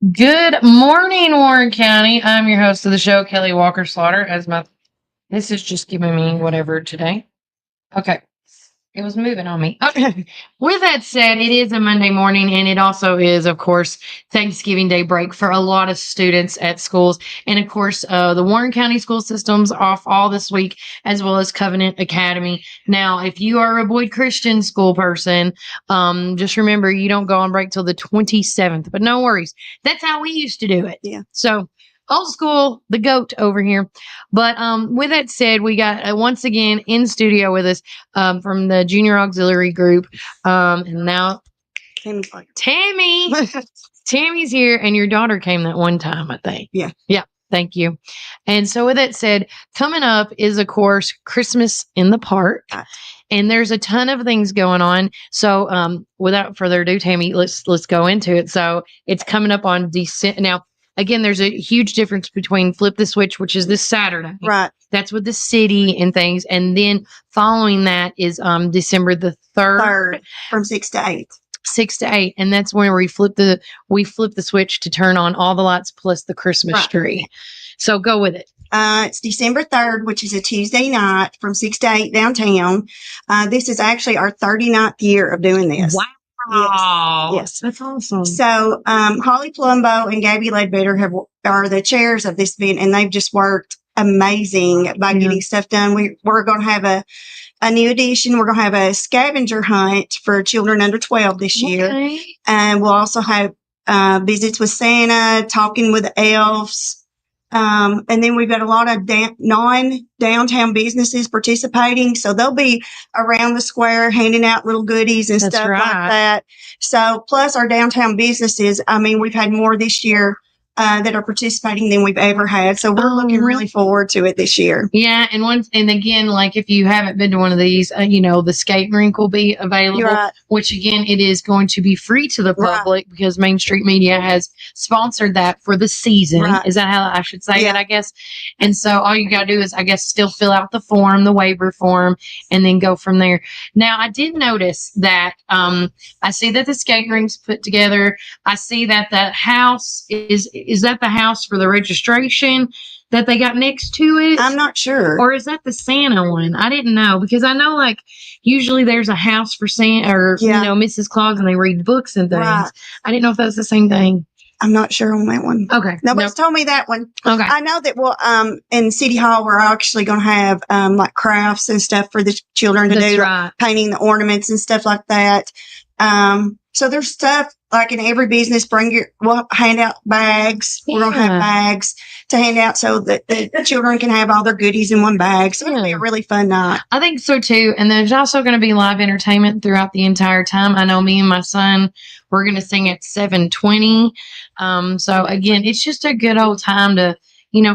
Good morning, Warren County. I'm your host of the show, Kelly Walker Slaughter. This is just giving me whatever today. Okay. It was moving on me. Okay. With that said, it is a Monday morning, and it also is, of course, Thanksgiving Day break for a lot of students at schools. And of course, the Warren County school system's off all this week, as well as Covenant Academy. Now, if you are a Boyd Christian school person, just remember you don't go on break till the 27th. But no worries. That's how we used to do it. Yeah. So old school, the goat over here. But with that said, we got once again in studio with us from the Junior Auxiliary Group. And now Tammy. Tammy's here, and your daughter came that one time, I think. Yeah. Yeah. Thank you. And so with that said, coming up is, of course, Christmas in the Park. And there's a ton of things going on. So without further ado, Tammy, let's go into it. So it's coming up on December. Now, again, there's a huge difference between Flip the Switch, which is this Saturday. Right. That's with the city and things. And then following that is December the 3rd. From 6 to 8. 6 to 8. And that's when we flip the switch to turn on all the lights plus the Christmas tree. So go with it. It's December 3rd, which is a Tuesday night from 6 to 8 downtown. This is actually our 39th year of doing this. Wow. Yes. That's awesome. So, Holly Plumbo and Gabby Ledbetter are the chairs of this event, and they've just worked amazing by getting stuff done. We're going to have a new addition. We're going to have a scavenger hunt for children under 12 this year. And we'll also have, visits with Santa, talking with the elves. And then we've got a lot of non-downtown businesses participating. So they'll be around the square handing out little goodies and stuff like that. So plus our downtown businesses, I mean, we've had more this year that are participating than we've ever had. So we're looking really forward to it this year. Yeah. And again, like if you haven't been to one of these, the skate rink will be available, which again, it is going to be free to the public because Main Street Media has sponsored that for the season. Is that how I should say it, I guess? And so all you got to do is, I guess, still fill out the waiver form, and then go from there. Now, I did notice that I see that the skate rink's put together. I see that the house is that the house for the registration that they got next to it? I'm not sure. Or is that the Santa one? I didn't know, because I know like usually there's a house for Santa or, Mrs. Claus, and they read books and things. Right. I didn't know if that's the same thing. I'm not sure on that one. Okay. Nobody's told me that one. Okay. I know that in City Hall, we're actually going to have, like crafts and stuff for the children to do, like painting the ornaments and stuff like that. So there's stuff like in every business, we'll hand out bags. We're going to have bags to hand out so that the children can have all their goodies in one bag. So it'll be a really fun night. I think so too. And there's also going to be live entertainment throughout the entire time. I know me and my son, we're going to sing at 7:20. So again, it's just a good old time to,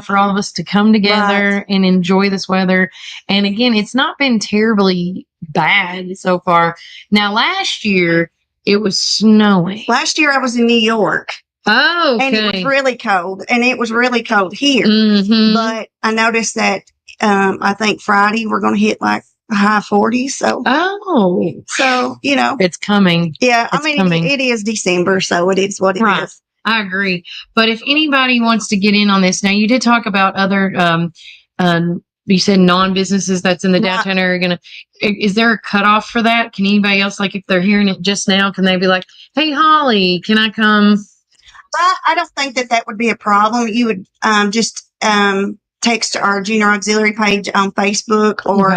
for all of us to come together and enjoy this weather. And again, it's not been terribly bad so far. Now, last year, it was snowing. Last year I was in New York. Oh, okay. And it was really cold. And it was really cold here. Mm-hmm. But I noticed that I think Friday we're going to hit like high 40s. So, it's coming. Yeah. It is December. So it is what it is. I agree. But if anybody wants to get in on this, now you did talk about other, you said non-businesses that's in the downtown area is there a cutoff for that? Can anybody else, like if they're hearing it just now, can they be like, hey, Holly, can I come? I don't think that would be a problem. You would just text our Junior Auxiliary page on Facebook or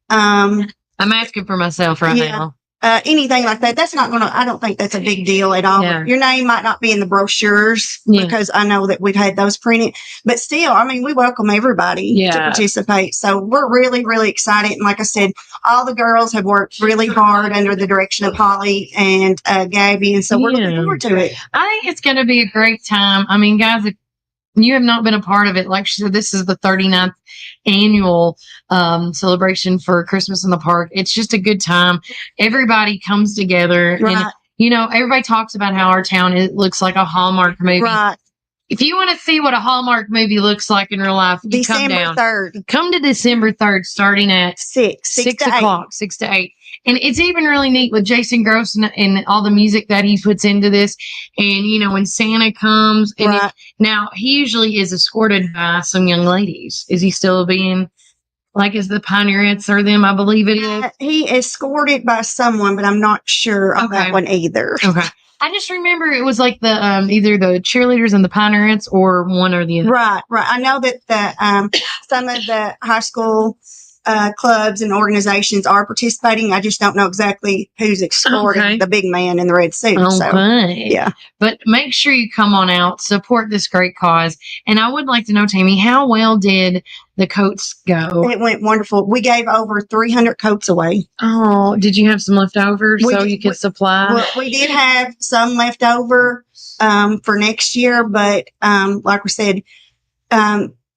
I'm asking for myself right now. Anything like that. That's not I don't think that's a big deal at all. Yeah. Your name might not be in the brochures because I know that we've had those printed, but still, we welcome everybody to participate. So we're really, really excited. And like I said, all the girls have worked really hard under the direction of Holly and Gabby. And so we're looking forward to it. I think it's going to be a great time. Guys, if you have not been a part of it, like she said, this is the 39th annual celebration for Christmas in the Park. It's just a good time. Everybody comes together. And, everybody talks about how our town looks like a Hallmark movie. Right. if you want to see what a Hallmark movie looks like in real life, you come December down. 3rd. Come to December 3rd, starting at 6 to 8. o'clock, 6 to 8. And it's even really neat with Jason Gross and all the music that he puts into this. And, you know, when Santa comes, and Right. now he usually is escorted by some young ladies. Is he still being, like, is the Pioneerettes or them? I believe it is. He escorted by someone, but I'm not sure on Okay. that one either. Okay. I just remember it was like the either the cheerleaders and the Pioneerettes or one or the other. Right. I know that the some of the high school clubs and organizations are participating. I just don't know exactly who's escorting the big man in the red suit. Okay. So, yeah. But make sure you come on out, support this great cause. And I would like to know, Tammy, how well did the coats go? It went wonderful. We gave over 300 coats away. Oh, did you have some left over you could supply? Well, we did have some left over for next year, but like we said,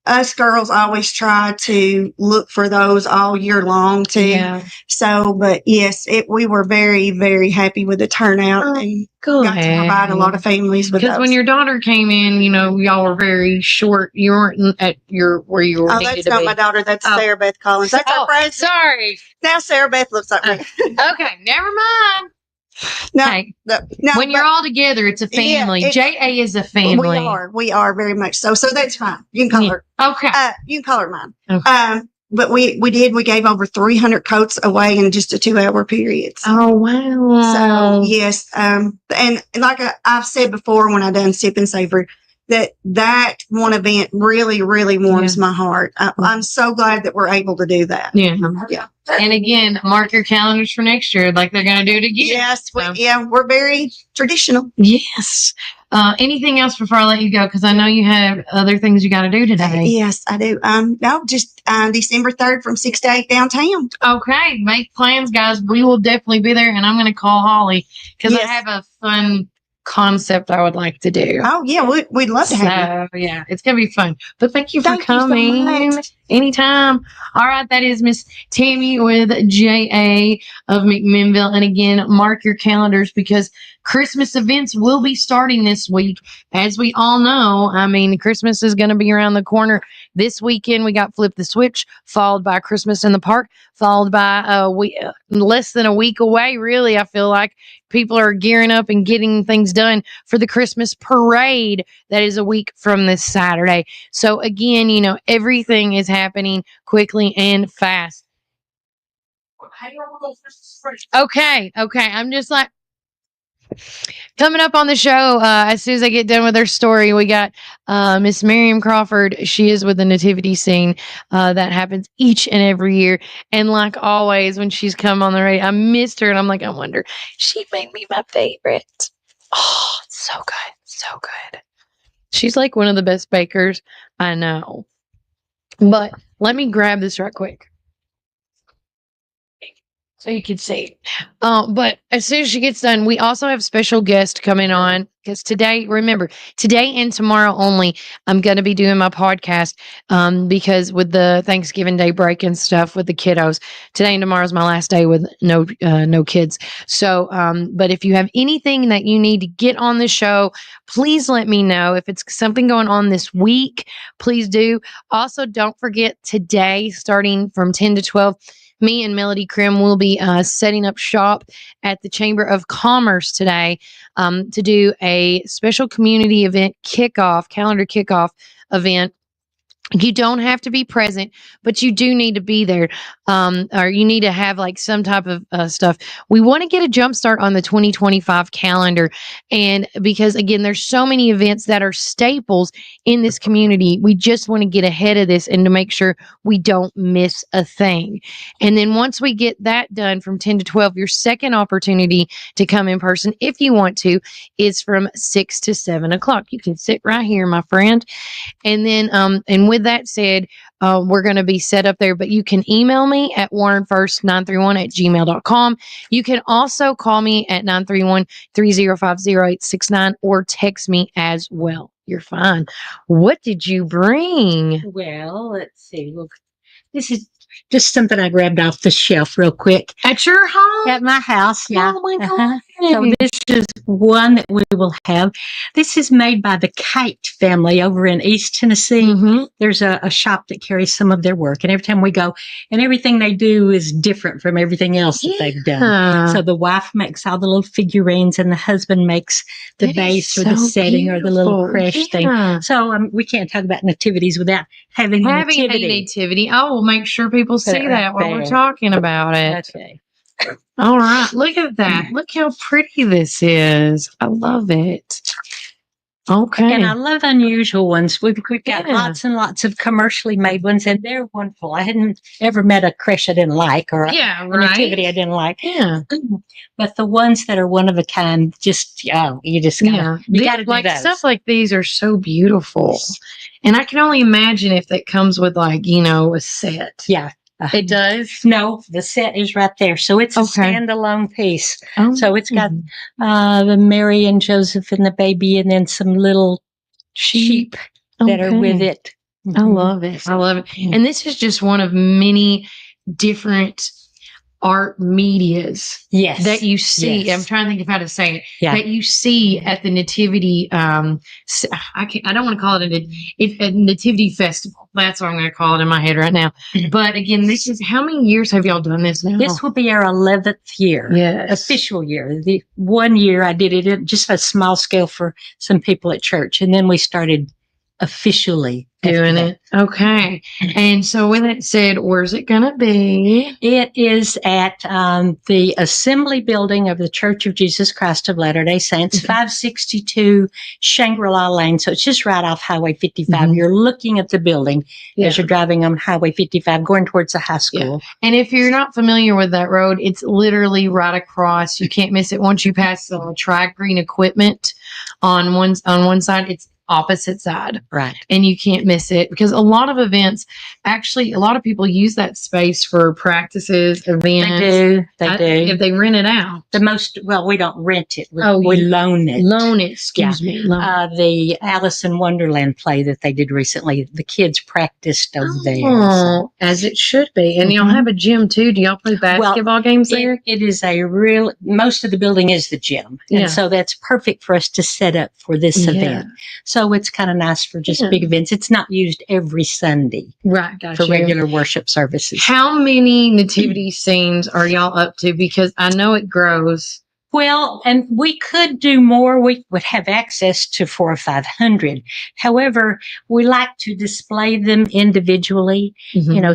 us girls always try to look for those all year long too. Yeah. So, but yes, we were very, very happy with the turnout and got to provide a lot of families with because those. when your daughter came in, you know, y'all were very short. You weren't at where you were. Oh, needed that's to not be. my daughter. That's Sarah Beth Collins. That's our president. Sorry. Now Sarah Beth looks like me. Okay, never mind. No, hey, no, when you're all together, it's a family. Yeah, JA is a family. We are very much so. So that's fine. You can call her. Okay. You can call her mine. Okay. But we gave over 300 coats away in just a 2-hour period. So. Oh, wow. So yes. And like I've said before, when I done Sip and Savor, that one event really, really warms my heart. I'm so glad that we're able to do that. Yeah. Yeah. And again, mark your calendars for next year, like they're going to do it again. Yes. We're very traditional. Yes. Anything else before I let you go? Because I know you have other things you got to do today. Yes, I do. No, just December 3rd from 6 to 8 downtown. Okay. Make plans, guys. We will definitely be there. And I'm going to call Holly because I have a fun concept I would like to do. Oh, yeah. We'd love to have you. Yeah, it's going to be fun. But thank you for coming. You so much. Anytime. All right. That is Miss Tammy with JA of McMinnville. And again, mark your calendars because Christmas events will be starting this week. As we all know, I mean, Christmas is going to be around the corner. This weekend, we got Flip the Switch, followed by Christmas in the Park, followed by less than a week away, really. I feel like people are gearing up and getting things done for the Christmas parade that is a week from this Saturday. So again, you know, everything is happening quickly and fast. Okay. I'm just like, coming up on the show, as soon as I get done with her story, we got Miss Miriam Crawford. She is with the nativity scene that happens each and every year. And like always, when she's come on the radio, I missed her. And I'm like, I wonder, she made me my favorite. Oh, it's so good. So good. She's like one of the best bakers I know. But let me grab this right quick so you can see. But as soon as she gets done, we also have special guests coming on because today and tomorrow only, I'm going to be doing my podcast because with the Thanksgiving Day break and stuff with the kiddos, today and tomorrow is my last day with no kids. So, but if you have anything that you need to get on the show, please let me know. If it's something going on this week, please do. Also, don't forget today, starting from 10 to 12, me and Melody Krim will be setting up shop at the Chamber of Commerce today to do a special community event calendar kickoff event. You don't have to be present, but you do need to be there, or you need to have like some type of stuff. We want to get a jump start on the 2025 calendar. And because again, there's so many events that are staples in this community, we just want to get ahead of this and to make sure we don't miss a thing. And then once we get that done from 10 to 12, your second opportunity to come in person, if you want to, is from 6 to 7 o'clock. You can sit right here, my friend. And then, and with that said, we're going to be set up there, but you can email me at warrenfirst931@gmail.com. You can also call me at 931-305-0869 or text me as well. You're fine. What did you bring? Well, let's see. Look, this is just something I grabbed off the shelf real quick. At your home? At my house, yeah. Oh my God. So this is one that we will have. This is made by the Kite family over in East Tennessee. Mhm. There's a shop that carries some of their work, and every time we go, and everything they do is different from everything else that they've done. Yeah. So the wife makes all the little figurines, and the husband makes the That is base or the so setting or the little beautiful. creche thing. Yeah. So we can't talk about nativities without having a Having nativity. a nativity. I will make sure people Put it see right that while we're there. talking about it. Okay. All right. Look at that. Look how pretty this is. I love it. Okay. And I love unusual ones. We've got Yeah. lots and lots of commercially made ones, and they're wonderful. I hadn't ever met a creche I didn't like or Yeah, a right. nativity I didn't like. Yeah. But the ones that are one of a kind, just, you just gotta, Yeah. you These- gotta do like those. stuff like these are so beautiful. And I can only imagine if that comes with like, a set. Yeah. It does? No, the set is right there. So it's a Okay. standalone piece. Oh. So it's got the Mary and Joseph and the baby, and then some little sheep that are with Okay. it. I love it. I love it. And this is just one of many different art medias Yes. that you see. Yes. I'm trying to think of how to say it. Yeah. That you see at the nativity. I don't want to call it a nativity festival. That's what I'm going to call it in my head right now. But again, this is how many years have y'all done this now? This will be our 11th year. Yes. Official year. The 1 year I did it at just a small scale for some people at church. And then we started officially doing after it. Okay. And so when it said, where's it going to be? It is at the Assembly Building of the Church of Jesus Christ of Latter-day Saints, 562 Shangri-La Lane. So it's just right off Highway 55. Mhm. You're looking at the building Yeah. as you're driving on Highway 55, going towards the high school. And if you're not familiar with that road, it's literally right across. You can't miss it. Once you pass the track green equipment on one side, it's opposite side. Right. And you can't miss it because a lot of events, actually, a lot of people use that space for practices, events. They do. If they rent it out. We don't rent it. We you loan it. Loan it, excuse me. Loan. The Alice in Wonderland play that they did recently, the kids practiced over there. So. Oh, as it should be. And y'all have a gym too. Do y'all play basketball games there? It is most of the building is the gym. Yeah. And so that's perfect for us to set up for this event. So it's kind of nice for just big events. It's not used every Sunday. Right, gotcha. For regular worship services. How many nativity scenes are y'all up to? Because I know it grows. Well, and we could do more. We would have access to 400 or 500. However, we like to display them individually,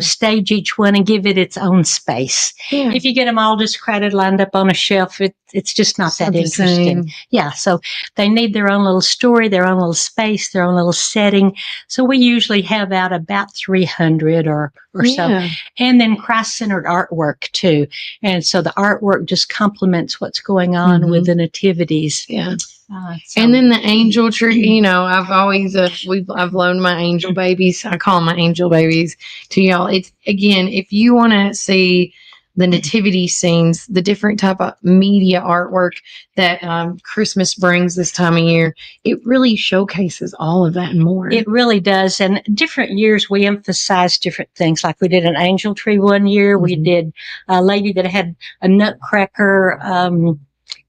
stage each one and give it its own space. Yeah. If you get them all just crowded, lined up on a shelf, it's just not that interesting. Yeah. So they need their own little story, their own little space, their own little setting. So we usually have out about 300 or so. And then Christ-centered artwork too. And so the artwork just complements what's going on with the nativities. Yeah. And then the angel tree, I've always, I've loaned my angel babies. I call them my angel babies to y'all. It's again, if you want to see the nativity scenes, the different type of media artwork that Christmas brings this time of year, it really showcases all of that and more. It really does. And different years we emphasize different things. Like we did an angel tree one year. We did a lady that had a nutcracker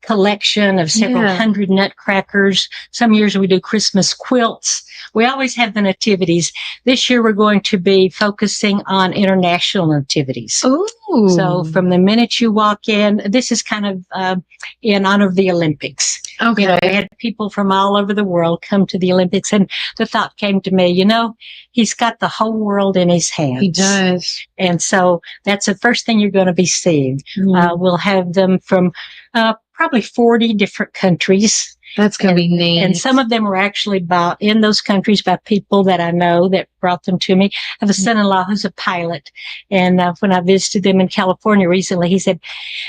collection of several hundred nutcrackers. Some years we do Christmas quilts. We always have the nativities. This year we're going to be focusing on international nativities. Ooh. So from the minute you walk in, this is kind of in honor of the Olympics. Okay. We had people from all over the world come to the Olympics, and the thought came to me, he's got the whole world in his hands. He does. And so that's the first thing you're going to be seeing. We'll have them from probably 40 different countries. That's going to be neat. And some of them were actually bought in those countries by people that I know that brought them to me. I have a son-in-law who's a pilot. And when I visited them in California recently, he said,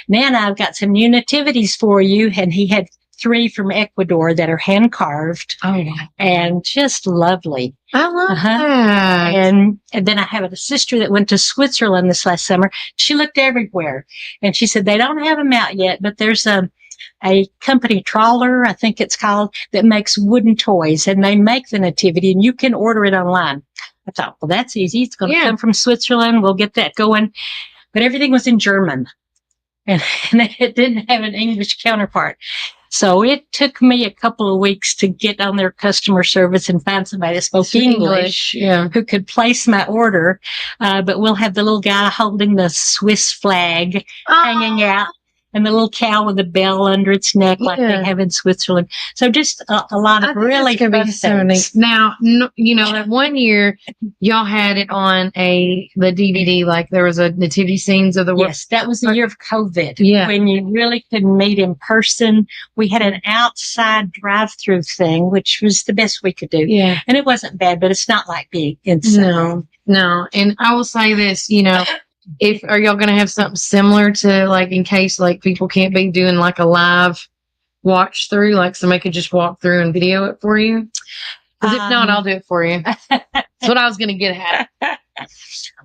Nana, I've got some new nativities for you. And he had 3 from Ecuador that are hand carved. Oh, wow. And just lovely. I love that. And then I have a sister that went to Switzerland this last summer. She looked everywhere. And she said, they don't have them out yet, but there's a company, Trawler, I think it's called, that makes wooden toys, and they make the nativity, and you can order it online. I thought, well, that's easy. It's going to come from Switzerland. We'll get that going. But everything was in German. and it didn't have an English counterpart. So it took me a couple of weeks to get on their customer service and find somebody that spoke English Yeah. who could place my order. But we'll have the little guy holding the Swiss flag hanging out, and the little cow with a bell under its neck like Yeah. they have in Switzerland. So just a lot I of think really that's gonna fun be so neat. things. Now, you know, that one year y'all had it on the DVD, like there was a nativity scenes of the world. Yes, that was the year of COVID. Yeah. When you really couldn't meet in person. We had an outside drive-through thing, which was the best we could do. Yeah. And it wasn't bad, but it's not like being inside. No. And I will say this, you know, are y'all going to have something similar to, like, in case like people can't be doing like a live watch through, like somebody could just walk through and video it for you? Because if not, I'll do it for you. That's what I was going to get at.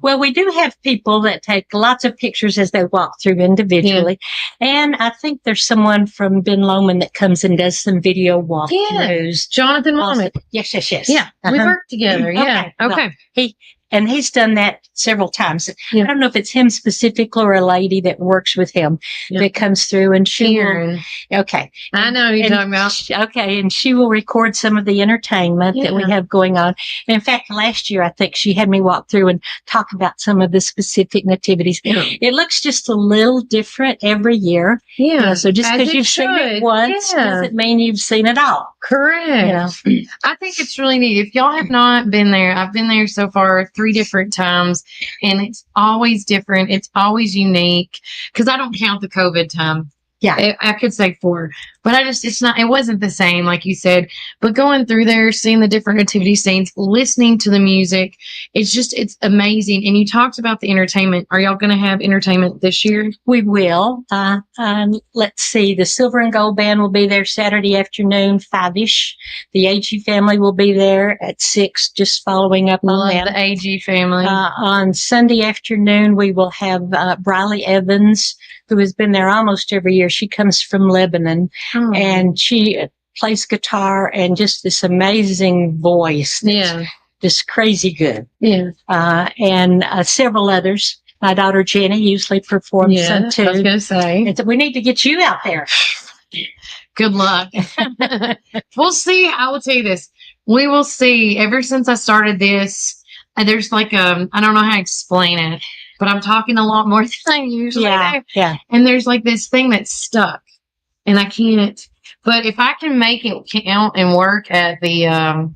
Well, we do have people that take lots of pictures as they walk through individually. And I think there's someone from Ben Lomond that comes and does some video walkthroughs. Jonathan Also- Womack. Yes. Yeah. We Uh-huh. work together. Yeah. Okay. Okay. And he's done that several times. Yeah. I don't know if it's him specifically or a lady that works with him Yeah. that comes through and she will, Karen. okay. I know who you're And talking about. okay, and she will record some of the entertainment that we Yeah. have going on. And in fact, last year I think she had me walk through and talk about some of the specific nativities. Yeah. It looks just a little different every year. You know, so just as because it you've seen it should. once Yeah. doesn't mean you've seen it all. Correct. You know. I think it's really neat. If y'all have not been there, I've been there so far 3 different times, and it's always different. It's always unique because I don't count the COVID time. Yeah. I could say 4, but it wasn't the same, like you said. But going through there, seeing the different nativity scenes, listening to the music, it's amazing. And you talked about the entertainment. Are y'all going to have entertainment this year? We will. Let's see. The Silver and Gold Band will be there Saturday afternoon, 5-ish. The AG family will be there at 6, just following up on Love them. the AG family. On Sunday afternoon, we will have Briley Evans, who has been there almost every year. She comes from Lebanon, Oh. and she plays guitar and just this amazing voice. that's Yeah. Just crazy good. Yeah. And several others. My daughter Jenny usually performs some I was too. going to say. And so we need to get you out there. Good luck. We'll see. I will tell you this. We will see. Ever since I started this, there's like I don't know how to explain it, but I'm talking a lot more than I usually do. Yeah. And there's like this thing that's stuck, and I can't. But if I can make it count and work at the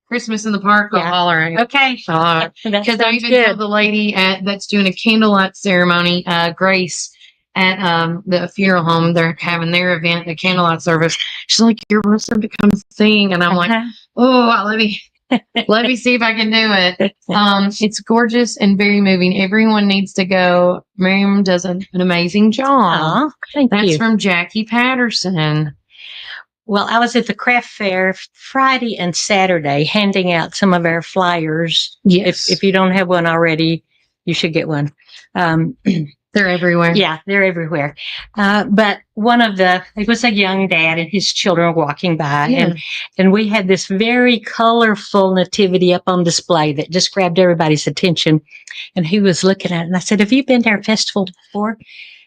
Christmas in the Park, I'll Yeah. holler at you. Okay. Because Because I even told the lady that's doing a candlelight ceremony, Grace, at the funeral home. They're having their event, the candlelight service. She's like, "You're welcome to come sing," and I'm like, "Oh, let me see if I can do it." It's gorgeous and very moving. Everyone needs to go. Miriam does an amazing job. Thank That's you. from Jackie Patterson. Well, I was at the craft fair Friday and Saturday handing out some of our flyers. Yes, If you don't have one already, you should get one. they're everywhere. Yeah, they're everywhere. But it was a young dad and his children were walking by, Yeah. and we had this very colorful nativity up on display that just grabbed everybody's attention. And he was looking at it, and I said, "Have you been to our festival before?"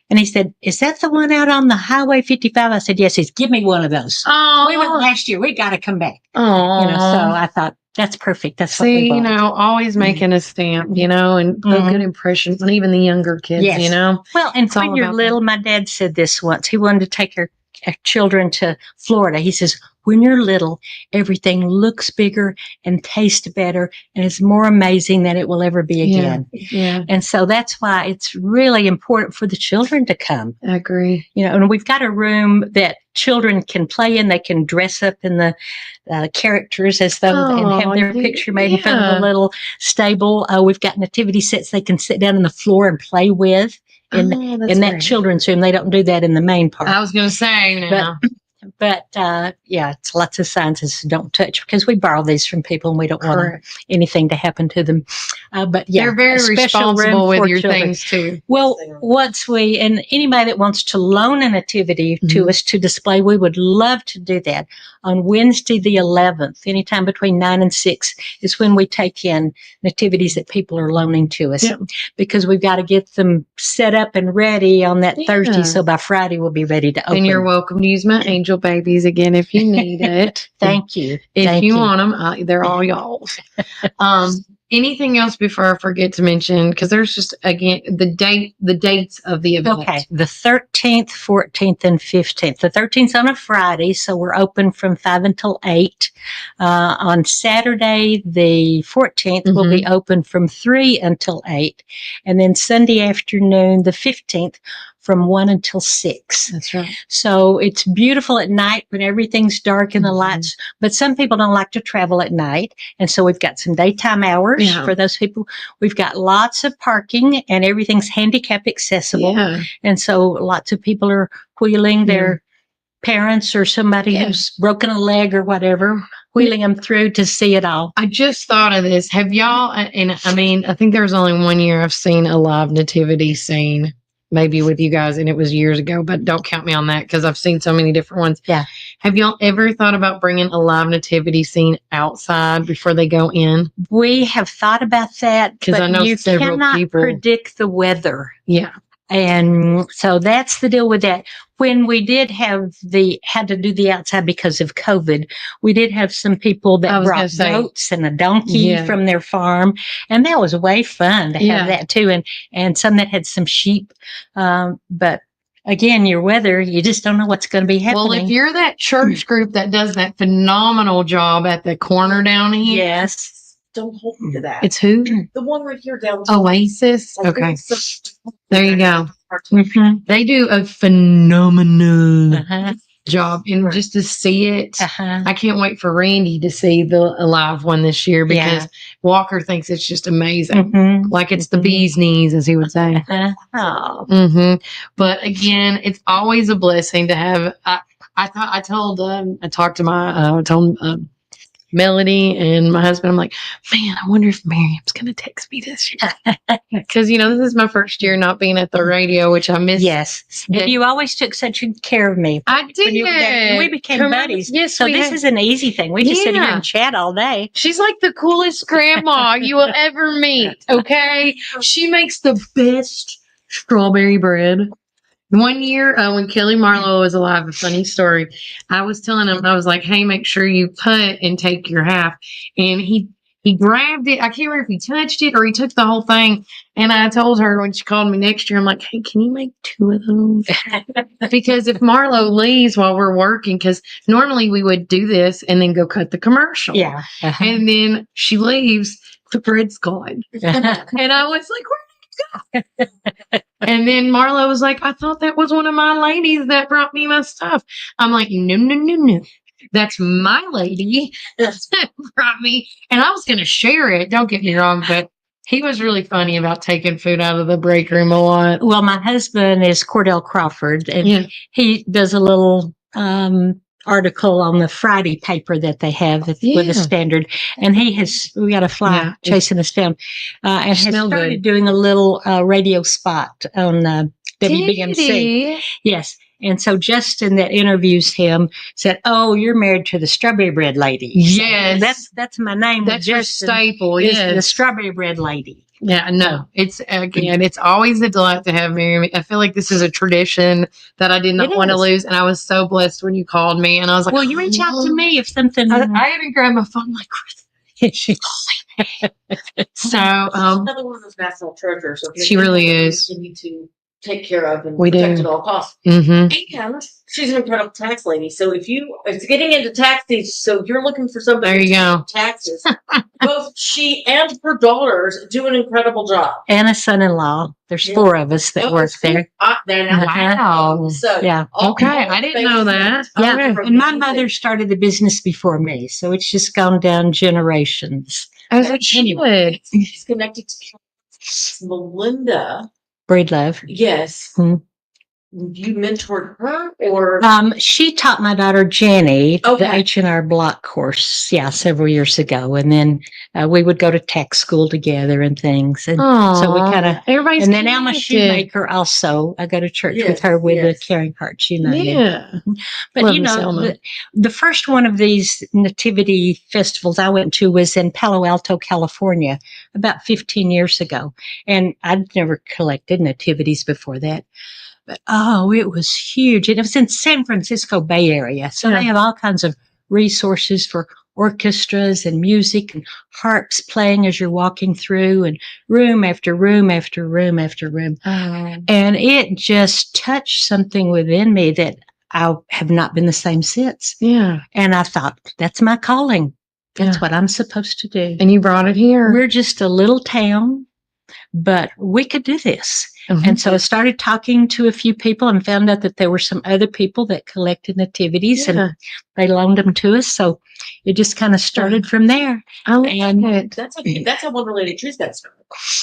And he said, "Is that the one out on the Highway 55? I said, "Yes." He said, "Give me one of those." Oh, We went last year. We got to come back. oh, You know, so I thought that's perfect. That's what we see, want. always making a stamp, and a good impression on even the younger kids, Yes. Well, and It's all when you're about little, my dad said this once. He wanted to take our children to Florida. He says, when you're little, everything looks bigger and tastes better and is more amazing than it will ever be again. Yeah, And so that's why it's really important for the children to come. I agree. And we've got a room that children can play in. They can dress up in the characters as though and have their picture made in front of the little stable. We've got nativity sets they can sit down on the floor and play with in that children's room. They don't do that in the main part. I was going to say now. But yeah, it's lots of signs that don't touch because we borrow these from people and we don't want anything to happen to them. But yeah, They're very a special room responsible with for your children. things too. Well, once and anybody that wants to loan a nativity to us to display, we would love to do that. On Wednesday, the 11th, anytime between 9 and 6 is when we take in nativities that people are loaning to us because we've got to get them set up and ready on that Thursday. So by Friday, we'll be ready to open. And you're welcome to use my angel babies again if you need it. Thank you. If you want them, they're all y'all's. Anything else before I forget to mention? Because there's just, again, the dates of the event. Okay. The 13th, 14th, and 15th. The 13th on a Friday, so we're open from 5 until 8. On Saturday, the 14th, we'll be open from 3 until 8. And then Sunday afternoon, the 15th, from 1 until 6. That's right. So it's beautiful at night when everything's dark and the lights, but some people don't like to travel at night. And so we've got some daytime hours for those people. We've got lots of parking and everything's handicap accessible. Yeah. And so lots of people are wheeling their parents or somebody who's broken a leg or whatever, wheeling them through to see it all. I just thought of this. Have y'all, and I mean, I think there was only one year I've seen a live nativity scene. Maybe with you guys, and it was years ago, but don't count me on that because I've seen so many different ones. Yeah. Have y'all ever thought about bringing a live nativity scene outside before they go in? We have thought about that because I know you several cannot people predict the weather. Yeah. And so that's the deal with that. When we did had to do the outside because of COVID, we did have some people that brought goats and a donkey from their farm. And that was way fun to have that too. And some that had some sheep. But again, your weather, you just don't know what's going to be happening. Well, if you're that church group that does that phenomenal job at the corner down here. Yes. Don't hold me to that. It's who? The one right here down. Oasis. Okay. There you go. Mm-hmm. They do a phenomenal job. And just to see it, I can't wait for Randy to see the live one this year because Walker thinks it's just amazing. Like it's the bee's knees, as he would say. But again, it's always a blessing to have. I told Melody and my husband, I'm like, man, I wonder if Miriam's going to text me this year. Because, this is my first year not being at the radio, which I miss. Yes. And you always took such good care of me. I did. We became buddies. Yes, so this is an easy thing. We just sit here and chat all day. She's like the coolest grandma you will ever meet. Okay. She makes the best strawberry bread. One year, when Kelly Marlowe was alive, a funny story. I was telling him, I was like, hey, make sure you cut and take your half. And he grabbed it. I can't remember if he touched it or he took the whole thing. And I told her when she called me next year, I'm like, hey, can you make 2 of those? Because if Marlowe leaves while we're working, because normally we would do this and then go cut the commercial. Yeah. And then she leaves, the bread's gone. And I was like, and then Marlo was like, I thought that was one of my ladies that brought me my stuff. I'm like, no. That's my lady that brought me. And I was going to share it. Don't get me wrong, but he was really funny about taking food out of the break room a lot. Well, my husband is Cordell Crawford, and he does a little article on the Friday paper that they have with the Standard, and we got a fly chasing us down, and has started doing a little radio spot on WBMC. Yes. And so Justin that interviews him said, oh, you're married to the strawberry bread lady. Yes. That's my name. That's your staple. Yes. The strawberry bread lady. Yeah, no, it's always a delight to have Miriam. I feel like this is a tradition that I did not want to lose. And I was so blessed when you called me and I was like, well, you reach out to me if something. I even grabbed my phone like, she's calling me. So, another one of those national treasures. She really is. You need to take care of and protect at all costs. And she's an incredible tax lady. So if it's getting into taxes, so if you're looking for somebody there you go. Taxes, both she and her daughters do an incredible job. And a son-in-law. There's 4 of us that work there. Wow. So okay, I didn't know that. Yeah, and my mother started the business before me, so it's just gone down generations. As it should. She's connected to Melinda Breedlove. Yes. you mentored her, or She taught my daughter Jenny the Okay. H&R Block course, several years ago, and then we would go to tech school together and things, and so we kind of. everybody's And then Alma connected. Shoemaker also. I go to church with her with the Caring Hearts United. Yeah. But Love you Miss know, Alma. the first one of these nativity festivals I went to was in Palo Alto, California, about 15 years ago, and I'd never collected nativities before that. But it was huge. And it was in San Francisco Bay Area. So they have all kinds of resources for orchestras and music and harps playing as you're walking through, and room after room after room after room. And it just touched something within me that I have not been the same since. Yeah. And I thought, that's my calling. That's what I'm supposed to do. And you brought it here. We're just a little town, but we could do this. Mhm. And so I started talking to a few people and found out that there were some other people that collected nativities and they loaned them to us. So it just kind of started from there. I love And it. that's how Wonderland Trees got started.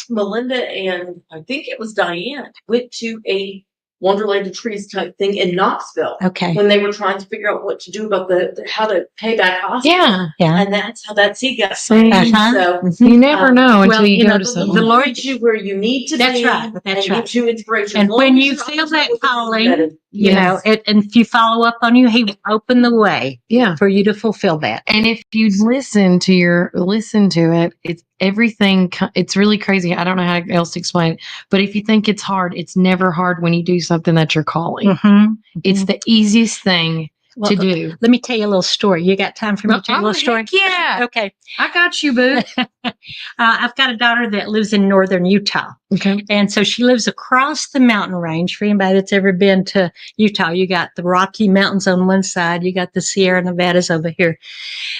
Melinda and I think it was Diane went to a Wonderland of Trees type thing in Knoxville Okay. when they were trying to figure out what to do about how to pay back hospital. Yeah. Yeah. And that's how that seed got See? started. Uh-huh. So You never know until well, you you go know, to the something. Lord- leads you where you need to That's be. right. That's and right. gives you inspiration. And As long when as you you're feel honest that with it, calling, that you know, and if you follow up on you, he will open the way Yeah. for you to fulfill that. And if you listen to it, it's everything. It's really crazy. I don't know how else to explain it. But if you think it's hard, it's never hard when you do something that you're calling. Mm-hmm. It's the easiest thing Well, to do. let me tell you a little story. You got time for me to tell you a little story? heck yeah. Okay. I got you, boo. I've got a daughter that lives in northern Utah. Okay. And so she lives across the mountain range. For anybody that's ever been to Utah, you got the Rocky Mountains on one side, you got the Sierra Nevadas over here.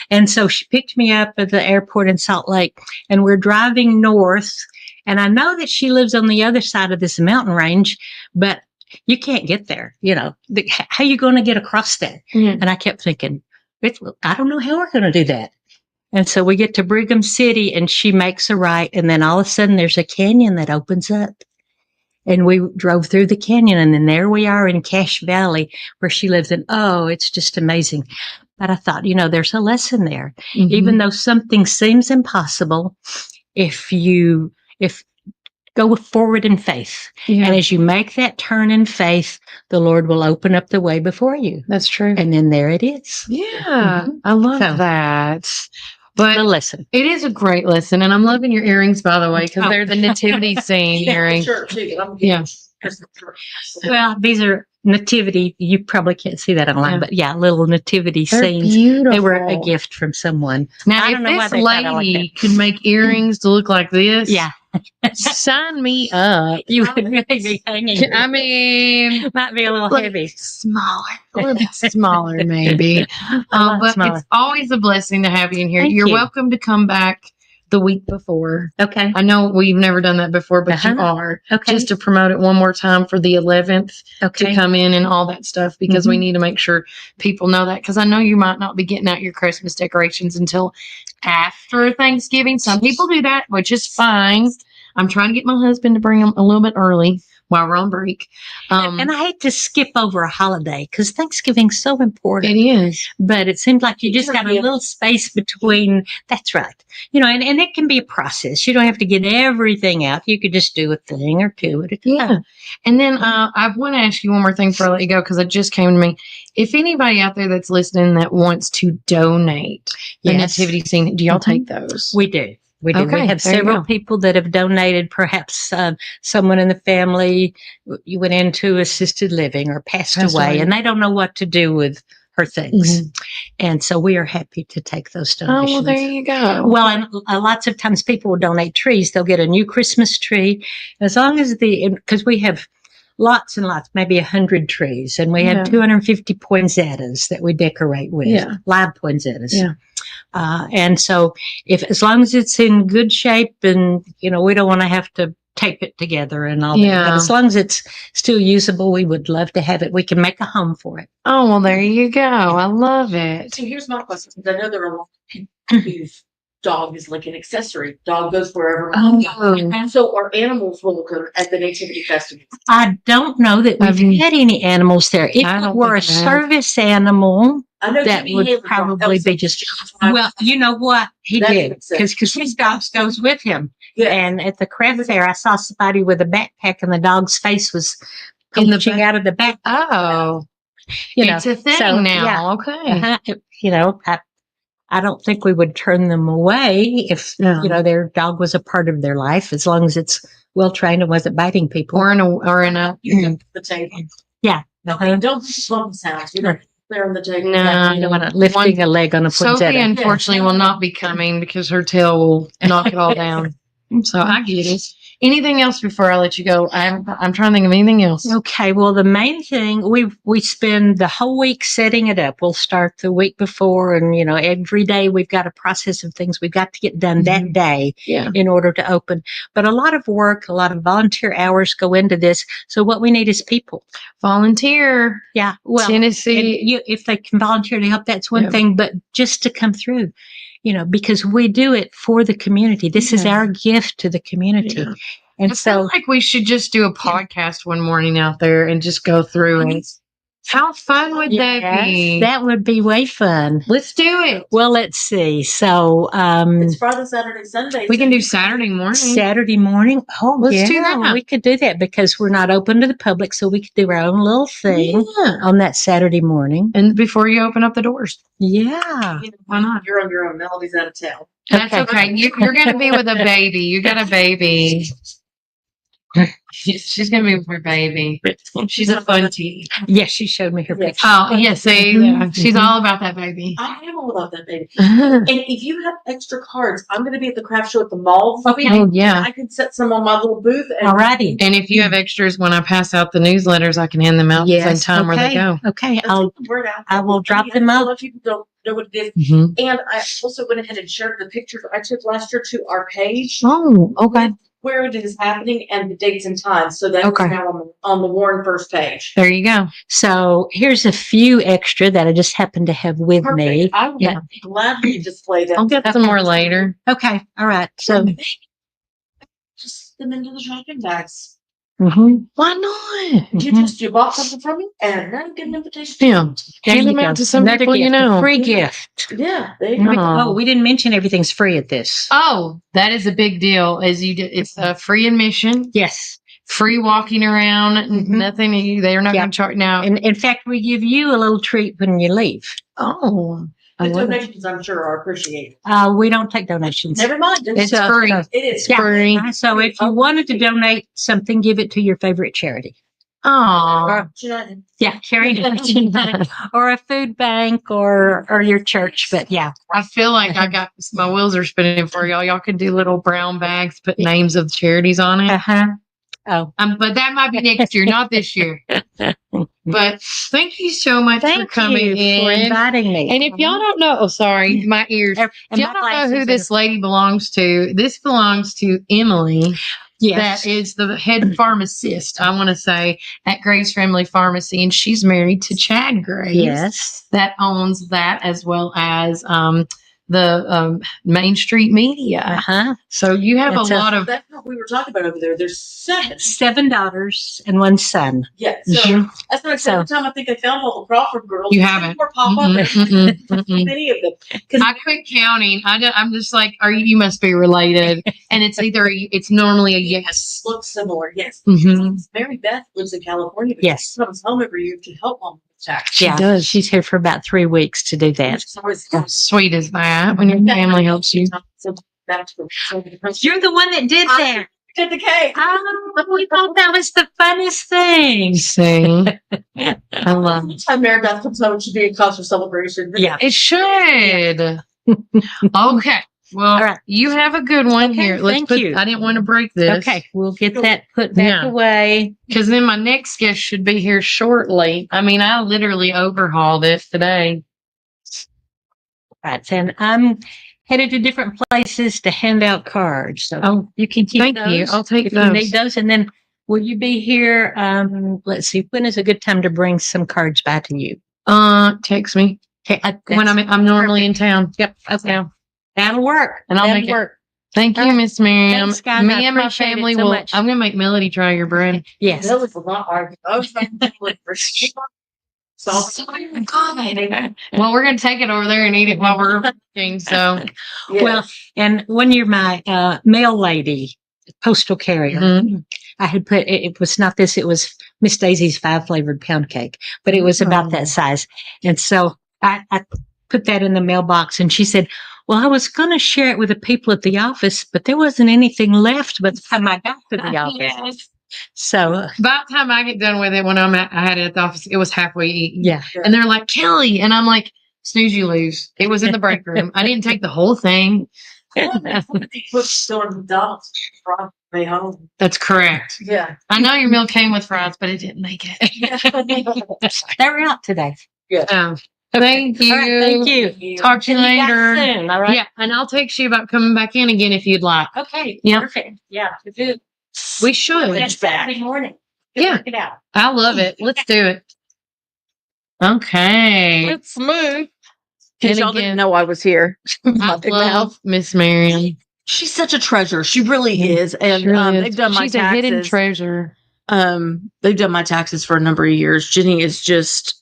And so she picked me up at the airport in Salt Lake, and we're driving north. And I know that she lives on the other side of this mountain range, but you can't get there. You know, how are you going to get across that? Mm. And I kept thinking, I don't know how we're going to do that. And so we get to Brigham City and she makes a right. And then all of a sudden there's a canyon that opens up. And we drove through the canyon, and then there we are in Cache Valley where she lives. And it's just amazing. But I thought, there's a lesson there. Mhm. Even though something seems impossible, if go forward in faith. Yeah. And as you make that turn in faith, the Lord will open up the way before you. That's true. And then there it is. Yeah. Mhm. I love So- that. But The lesson. it is a great lesson. And I'm loving your earrings, by the way, because Oh. they're the nativity scene earrings. Sure, too. Yeah. Well, these are nativity. You probably can't see that online, Yeah. but little nativity They're scenes. beautiful. They were a gift from someone. Now, I if don't know why this they thought I liked lady could make earrings to look like this, Yeah. sign me up. You would really be hanging. I mean, Might be a little look, heavy. smaller, a little bit smaller, maybe. lot But smaller. it's always a blessing to have you in here. Thank You're you. welcome to come back the week before. Okay. I know we've never done that before, but you Uh-huh. are. Okay. Just to promote it one more time for the 11th Okay. to come in and all that stuff, because we Mhm. need to make sure people know that. Because I know you might not be getting out your Christmas decorations until after Thanksgiving. Some people do that, which is fine. I'm trying to get my husband to bring them a little bit early while we're on break. And I hate to skip over a holiday because Thanksgiving's so important. It is. But it seems like you just Sure, got a yeah. little space between. That's right. And it can be a process. You don't have to get everything out. You could just do a thing or two at a time. Yeah. And then I want to ask you one more thing before I let you go, because it just came to me. If anybody out there that's listening that wants to donate the Yes. nativity scene, do y'all Mhm. take those? We do. We do. Okay, We have there you several go. people that have donated. Perhaps someone in the family you went into assisted living or passed away, and they don't know what to do with her things. Mhm. And so we are happy to take those Oh, donations. well, there you go. Well, and lots of times people will donate trees. They'll get a new Christmas tree. As long as because we have lots and lots, maybe 100 trees, and we Yeah. have 250 poinsettias that we decorate with, Yeah. live poinsettias. Yeah. And so as long as it's in good shape and, we don't want to have to tape it together and all that. Yeah. But as long as it's still usable, we would love to have it. We can make a home for it. Oh, well, there you go. I love it. So here's my question, because I know there are a lot of people who've dog is like an accessory. Dog goes wherever. Oh. So our animals will occur at the nativity festival. I don't know that we've had any animals there. If I it don't were a think I have. service animal, I know that Jimmy would Haley probably be just, well, you know what? He That's did. what it says. Because his dog goes with him. Yeah. And at the craft fair, I saw somebody with a backpack and the dog's face was In the poaching out of the back. Oh. You know, It's a thing so, now. yeah. Okay. You know, I don't think we would turn them away if, No. you know, their dog was a part of their life, as long as it's well trained and wasn't biting people. Or in a The table. Yeah. Don't do slump sounds. You don't clear on the table. No. You don't want to lifting a leg on a Sophie poinsettia. unfortunately will not be coming because her tail will knock it all down. So I get it. Anything else before I let you go? I'm trying to think of anything else. Okay, well, the main thing we spend the whole week setting it up. We'll start the week before, and you know, every day we've got a process of things we've got to get done that day Yeah. in order to open. But a lot of work, a lot of volunteer hours go into this. So what we need is people. Volunteer. Yeah, well, Tennessee. and if they can volunteer to help, that's one Yeah. thing. But just to come through, you know, because we do it for the community. This is Yeah. our gift to the community. Yeah. And I so, feel like we should just do a podcast one morning out there and just go through it. How fun would that be? that would be way fun. Let's do it. Well, let's see. So, It's Friday, Saturday, Sunday. We can do Saturday morning. Saturday morning. Oh, Let's yeah, do that. we could do that because we're not open to the public, so we could do our own little thing Yeah. on that Saturday morning. And before you open up the doors. Yeah. Why not? You're on your own. Melody's out of town. That's okay. You're going to be with a baby. You got a baby. She's going to be with her baby. She's a fun tea. Yes, she showed me her Yeah. picture. Oh, yeah. See, Mhm. she's all about that baby. I am all about that, baby. And if you have extra cards, I'm going to be at the craft show at the mall. Oh, yeah. I can set some on my little booth. And Alrighty. And if you have extras, when I pass out the newsletters, I can hand them out at the same time where they go. Okay. let's I'll, get the word out. I will drop Yeah, them A out. lot of people don't know what it is. Mhm. And I also went ahead and shared the pictures I took last year to our page. Oh, okay. Where it is happening and the dates and times. So that's Okay. now on the Warren first page. There you go. So here's a few extra that I just happen to have with me. Perfect. I would Yeah. gladly display them. I'll get some more later. Okay. All right. So, Just them into the shopping bags. mhm. Why not? You bought something from me and now you get an invitation. Yeah. There Hand you them go. out to some Another people you gift, a know. free gift. Yeah, there you go. Oh. Oh, we didn't mention everything's free at this. Oh, that is a big deal. It's a free admission, Yes. free walking around, Mhm. nothing. They're not Yeah. going to charge now. And in fact, we give you a little treat when you leave. Oh, I The love it. donations, I'm sure, are appreciated. We don't take donations. Never mind. It's So- free. so- It is. Yeah. Free. So if you wanted to donate something, give it to your favorite charity. Oh, United. Yeah, charity or a food bank or your church. But yeah, I feel like I got my wheels are spinning for y'all. Y'all could do little brown bags, put names of charities on it. uh-huh. Oh, But that might be next year, not this year. But thank you so much for thank coming you for in. inviting me. And if y'all don't know, oh, sorry, my ears. And If y'all my don't know glasses who are- this lady belongs to, this belongs to Emily. yes. That is the head pharmacist, I want to say, at Grace Family Pharmacy. And she's married to Chad Grace. Yes. That owns that as well as the Main Street Media. Uh-huh. So you have That's a a- lot of. That's what we were talking about over there. There's 7. 7 daughters and 1 son. Yeah. So Mhm. that's what I said. Every time I think I found all the Crawford girls, You there's haven't. more pop up. Many of them. Because I quit counting. I'm just like, you must be related. And it's it's normally a yes. look similar. Yes. Mhm. Mary Beth lives in California. But Yes. She comes home every year to help mom with tax. She does. She's here for about 3 weeks to do that. She's always How sweet is that when your family helps you? So back to the You're the one that did that. did the cake. Oh, we thought that was the funnest thing. See, I love it. Anytime Mary Beth comes home, it should be a cause for celebration. Yeah. It should. Okay. Well, All right. you have a good one Okay, here. Let's thank put. you. I didn't want to break this. Okay, we'll get that put back Yeah. away. Because then my next guest should be here shortly. I mean, I literally overhauled it today. Right, and I'm headed to different places to hand out cards. So Oh, you can keep thank those you. I'll take if you those. need those. And then will you be here? Let's see, when is a good time to bring some cards by to you? Text me Okay, when I'm normally in town. Yep. Okay. That'll work. And I'll That'll make it. work. Thank All you, right. Miss Miriam. Thanks, guys. I Me and my appreciate it family so will. much. I'm gonna make Melody try your bread. Yes. That was a lot hard. Oh, God. Well, we're gonna take it over there and eat it while we're cooking. So, Well, and one year my mail lady, postal carrier, Mhm. I had put it was not this, it was Miss Daisy's 5 flavored pound cake, but it was about that size. And so I put that in the mailbox and she said, well, I was going to share it with the people at the office, but there wasn't anything left by the time I got to the office. Yes. So, By the time I get done with it, when I had it at the office, it was halfway eaten. yeah. And they're like, Kelly. And I'm like, snooze, you lose. It was in the break room. I didn't take the whole thing. Put still in McDonald's from way home. That's correct. Yeah. I know your meal came with fries, but it didn't make it. They were out today. Thank you. All right, thank you. Talk to you See guys later. soon, all right? Yeah, and I'll text you about coming back in again if you'd like. Okay. Yeah. Perfect. Yeah. We do. We should. Next Saturday morning. Yeah. Work it out. I love it. Let's do it. Okay. It's smooth. And Because y'all again- didn't know I was here. I My big mouth. love Miss Marion. She's such a treasure. She really is. And She really is. they've done my She's a hidden taxes. treasure. They've done my taxes for a number of years. Jenny is just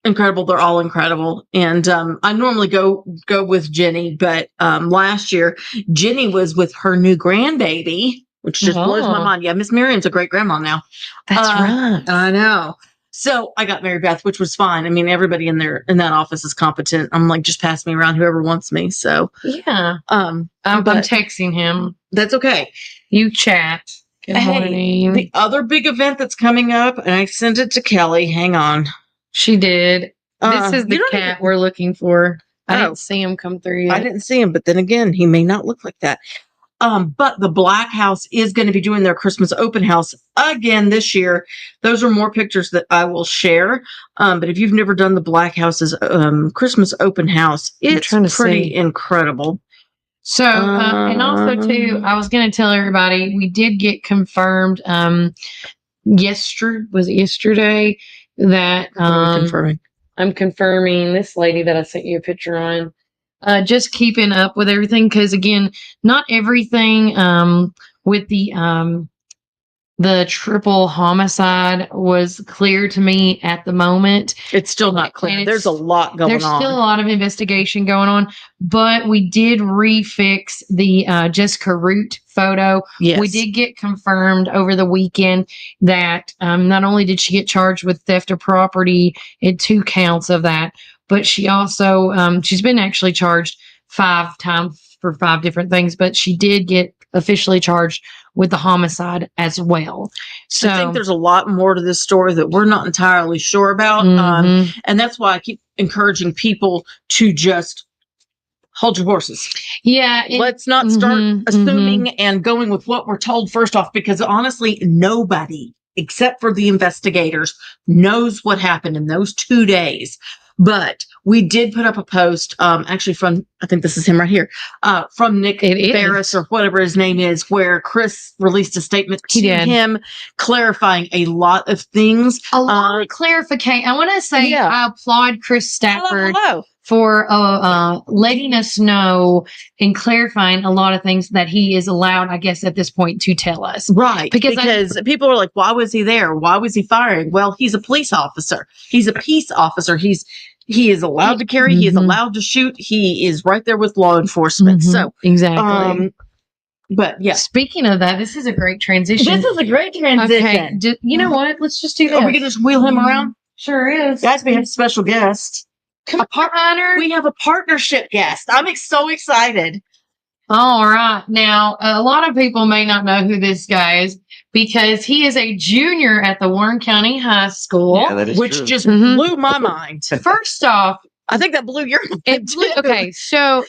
incredible. They're all incredible. And I normally go with Jenny, but last year Jenny was with her new grandbaby, which just blows my Oh. mind. Yeah, Miss Miriam's a great grandma now. That's Uh, right. I know. So I got Mary Beth, which was fine. I mean, everybody in that office is competent. I'm like, just pass me around whoever wants me. So Yeah. um I'm but texting him. that's okay. You chat. Good Hey, morning. The other big event that's coming up, and I sent it to Kelly. Hang on. She did. This is you the don't cat we're looking for. I Oh. didn't see him come through I yet. didn't see him, but then again, he may not look like that. But the Black House is going to be doing their Christmas open house again this year. Those are more pictures that I will share. But if you've never done the Black House's Christmas open house, it's trying to pretty see. incredible. So, and also too, I was going to tell everybody we did get confirmed yesterday that Confirming. I'm confirming this lady that I sent you a picture on. Just keeping up with everything because again, not everything with the triple homicide was clear to me at the moment. It's still not And clear. it's- There's a lot going There's on. still a lot of investigation going on, but we did refix the Jessica Root photo. Yes. We did get confirmed over the weekend that not only did she get charged with theft of property in 2 counts of that, but she also she's been actually charged 5 times for 5 different things, but she did get officially charged with the homicide as well. So I think there's a lot more to this story that we're not entirely sure about. Mhm. And that's why I keep encouraging people to just hold your horses. yeah, it- Let's not start Mhm, assuming and going with what we're told first off, because honestly, nobody except for the investigators knows what happened in those 2 days. But we did put up a post, actually from, I think this is him right here, from Nick It is. Ferris or whatever his name is, where Chris released a statement He to did. him clarifying a lot of things. a lot of clarification. I want to say yeah. I applaud Chris Stafford Hello. for letting us know and clarifying a lot of things that he is allowed, I guess, at this point to tell us. Right. Because Because people are like, why was he there? Why was he firing? Well, he's a police officer. He's a peace officer. He is allowed to carry. He is Mhm. allowed to shoot. He is right there with law enforcement. Mhm, So, exactly. but yeah. Speaking of that, this is a great transition. This is a great transition. Okay, you know what? Let's just do this. Are we going to just wheel him around? Sure is. Guys, we have a special guest. Come on, Hunter. We have a partnership guest. I'm so excited. All right. Now, a lot of people may not know who this guy is because he is a junior at the Warren County High School. Yeah, that is Which true. just Mhm. blew my mind. First off, I think that blew your mind. it blew, too. okay, so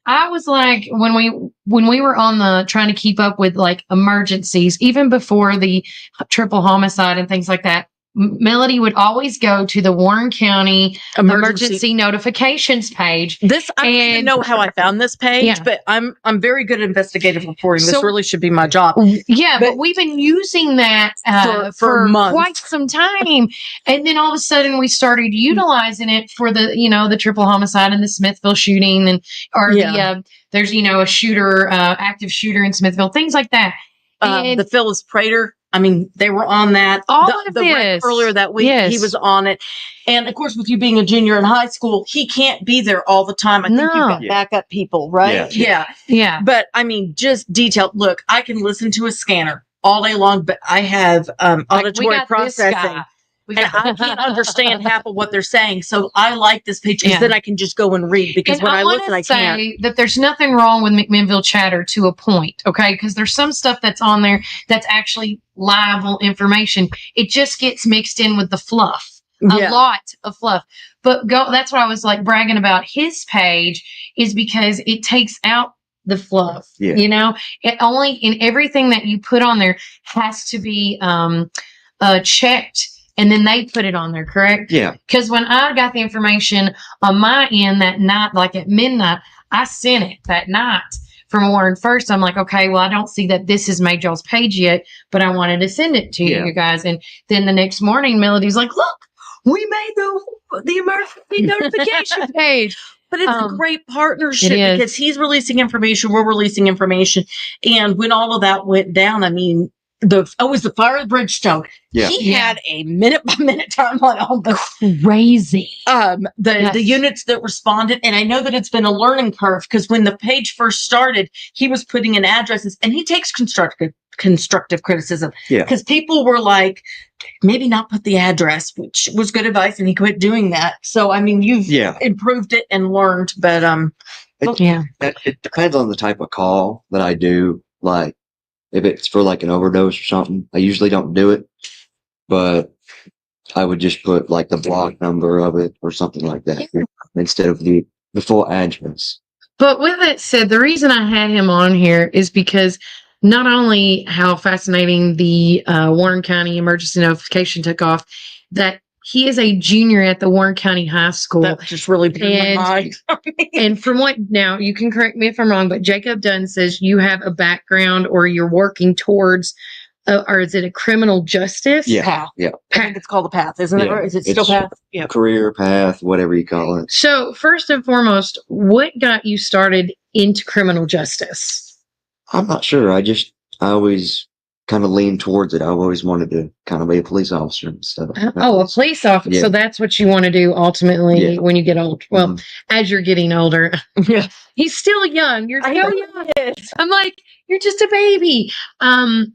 I was like, when we were on the trying to keep up with like emergencies, even before the triple homicide and things like that, Melody would always go to the Warren County emergency notifications page. This I don't even And- know how I found this page, Yeah. but I'm very good at investigative reporting. This So- really should be my job. Yeah, but But- we've been using that For months. quite some time, and then all of a sudden we started utilizing it for the the triple homicide and the Smithville shooting, and there's a shooter, active shooter in Smithville, things like that. And The Phyllis Prater. I mean, they were on that. All the, of the rec this. earlier that week, Yes. he was on it. And of course, with you being a junior in high school, he can't be there all the time. I think you've No. got backup people, right? Yeah. yeah, But I mean, just detailed. Look, I can listen to a scanner all day long, but I have Like, we auditory got this processing. guy. We And got- I can't understand half of what they're saying. So I like this page because Yeah. then I can just go and read, because And when I wanna listen, I can't. say that there's nothing wrong with McMinnville chatter to a point, okay? Because there's some stuff that's on there that's actually liable information. It just gets mixed in with the fluff, a lot of fluff. But that's what I was like bragging about his page, is because it takes out the fluff. Yeah. It only in everything that you put on there has to be checked. And then they put it on there, correct? Yeah. Because when I got the information on my end that night, like at midnight, I sent it that night from Warren first. I'm like, okay, well, I don't see that this has made y'all's page yet, but I wanted to send it to you guys. And then the next morning, Melody's like, look, we made the emergency notification page. But it's a great partnership it is. because he's releasing information, we're releasing information. And when all of that went down, I mean, it was the fire at Bridgestone. Yeah. He had a minute by minute timeline on Crazy. the units that responded. And I know that it's been a learning curve, because when the page first started, he was putting in addresses, and he takes constructive criticism. Yeah. Because people were like, maybe not put the address, which was good advice, and he quit doing that. So I mean, you've improved it and learned, but It depends on the type of call that I do. Like, if it's for like an overdose or something, I usually don't do it, but I would just put like the block number of it or something like that instead of the full address. But with that said, the reason I had him on here is because not only how fascinating the Warren County emergency notification took off, that he is a junior at the Warren County High School. that just really blew my mind. And from what, now you can correct me if I'm wrong, but Jacob Dunn says you have a background, or you're working towards, or is it a criminal justice? Yeah. Path. Yeah. I think it's called a path, isn't it? Yeah. Or is it still It's- path? Yeah. Career path, whatever you call it. So first and foremost, what got you started into criminal justice? I'm not sure. I always kind of leaned towards it. I've always wanted to kind of be a police officer and stuff. Oh, a police officer. Yeah. So that's what you want to do ultimately Yeah. when you get old. Well, Mhm. as you're getting older. Yeah. He's still young. You're I still know. young. I'm like, you're just a baby.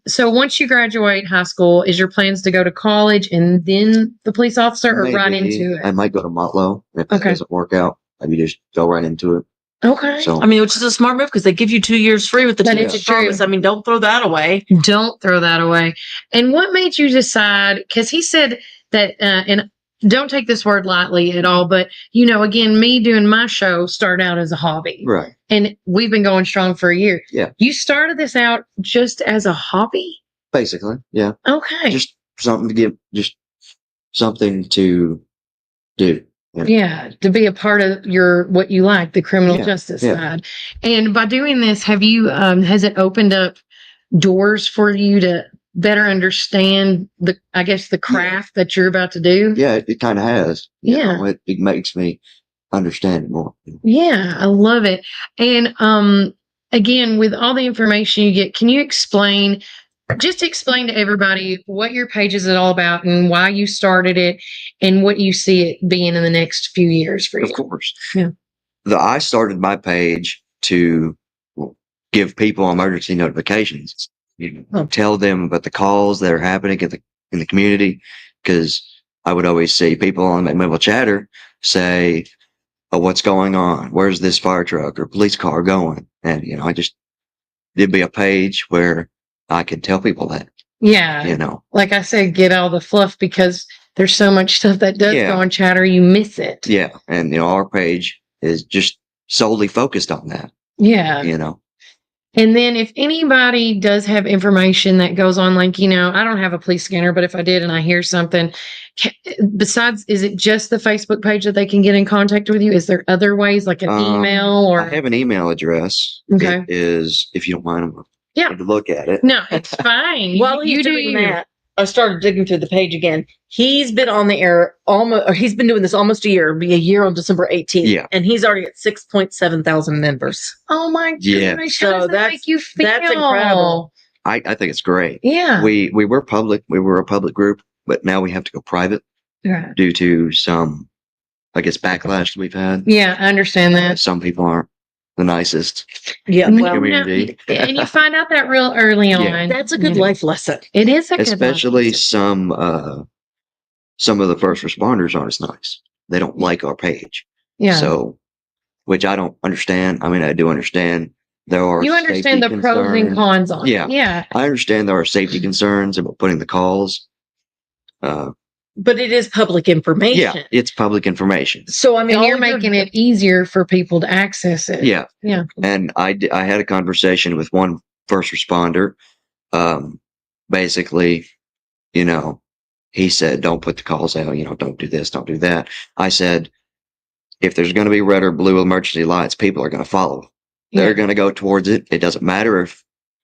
So once you graduate high school, is your plans to go to college and then the police officer, or right Maybe into I it? might go to Motlow if that Okay. doesn't work out. Maybe just go right into it. Okay. So I mean, which is a smart move, because they give you 2 years free with the That 2 is years true. promise. I mean, don't throw that away. Don't throw that away. And what made you decide? Because he said that, and don't take this word lightly at all, but again, me doing my show started out as a hobby, right. and we've been going strong for a year. Yeah. You started this out just as a hobby? Basically. Yeah. Okay. Just something to give, just something to do. Yeah, to be a part of what you like, the criminal Yeah, justice yeah. side. And by doing this, have you, has it opened up doors for you to better understand the craft that you're about to do? Yeah, it kind of has. You Yeah. know, it makes me understand it more. Yeah, I love it. And again, with all the information you get, can you explain to everybody what your page is all about and why you started it and what you see it being in the next few years for you? Of course. Yeah. I started my page to give people emergency notifications. Tell them about the calls that are happening in the community, because I would always see people on McMinnville Chatter say, "Oh, what's going on? Where's this fire truck or police car going?" And there'd be a page where I could tell people that. Yeah. Like I said, get all the fluff, because there's so much stuff that does Yeah. go on Chatter, you miss it. Yeah, and our page is just solely focused on that. Yeah. And then if anybody does have information that goes on, like, I don't have a police scanner, but if I did and I hear something, besides, is it just the Facebook page that they can get in contact with you? Is there other ways, like an email or? I have an email address. Okay. It is, if you don't mind, I'm Yeah. to look at it. No, it's fine. While you he's do doing you. that, I started digging through the page again. He's been on the air he's been doing this almost a year. It'll be a year on December 18th. Yeah. And he's already at 6.7 thousand members. Oh my Yeah. gosh. So How does that that's- make you feel? that's incredible. I think it's great. Yeah. We were public. We were a public group, but now we have to go private Right. due to some, I guess, backlash that we've had. Yeah, I understand that. Some people aren't the nicest. Yeah. No, Well, community. and you find out that real early on. Yeah. that's a good Yeah. life lesson. It is a good Especially life. some of the first responders aren't as nice. They don't like our page. Yeah. So, which I don't understand. I mean, I do understand there are. You understand the safety pros and concerns. cons on it. Yeah. Yeah. I understand there are safety concerns about putting the calls. But it is public information. Yeah, it's public information. So, I mean, And you're all making it easier for people to access it. Yeah. Yeah. And I had a conversation with one first responder. Basically, he said, don't put the calls out, don't do this, don't do that. I said, if there's going to be red or blue emergency lights, people are going to follow. They're Yeah. going to go towards it. It doesn't matter if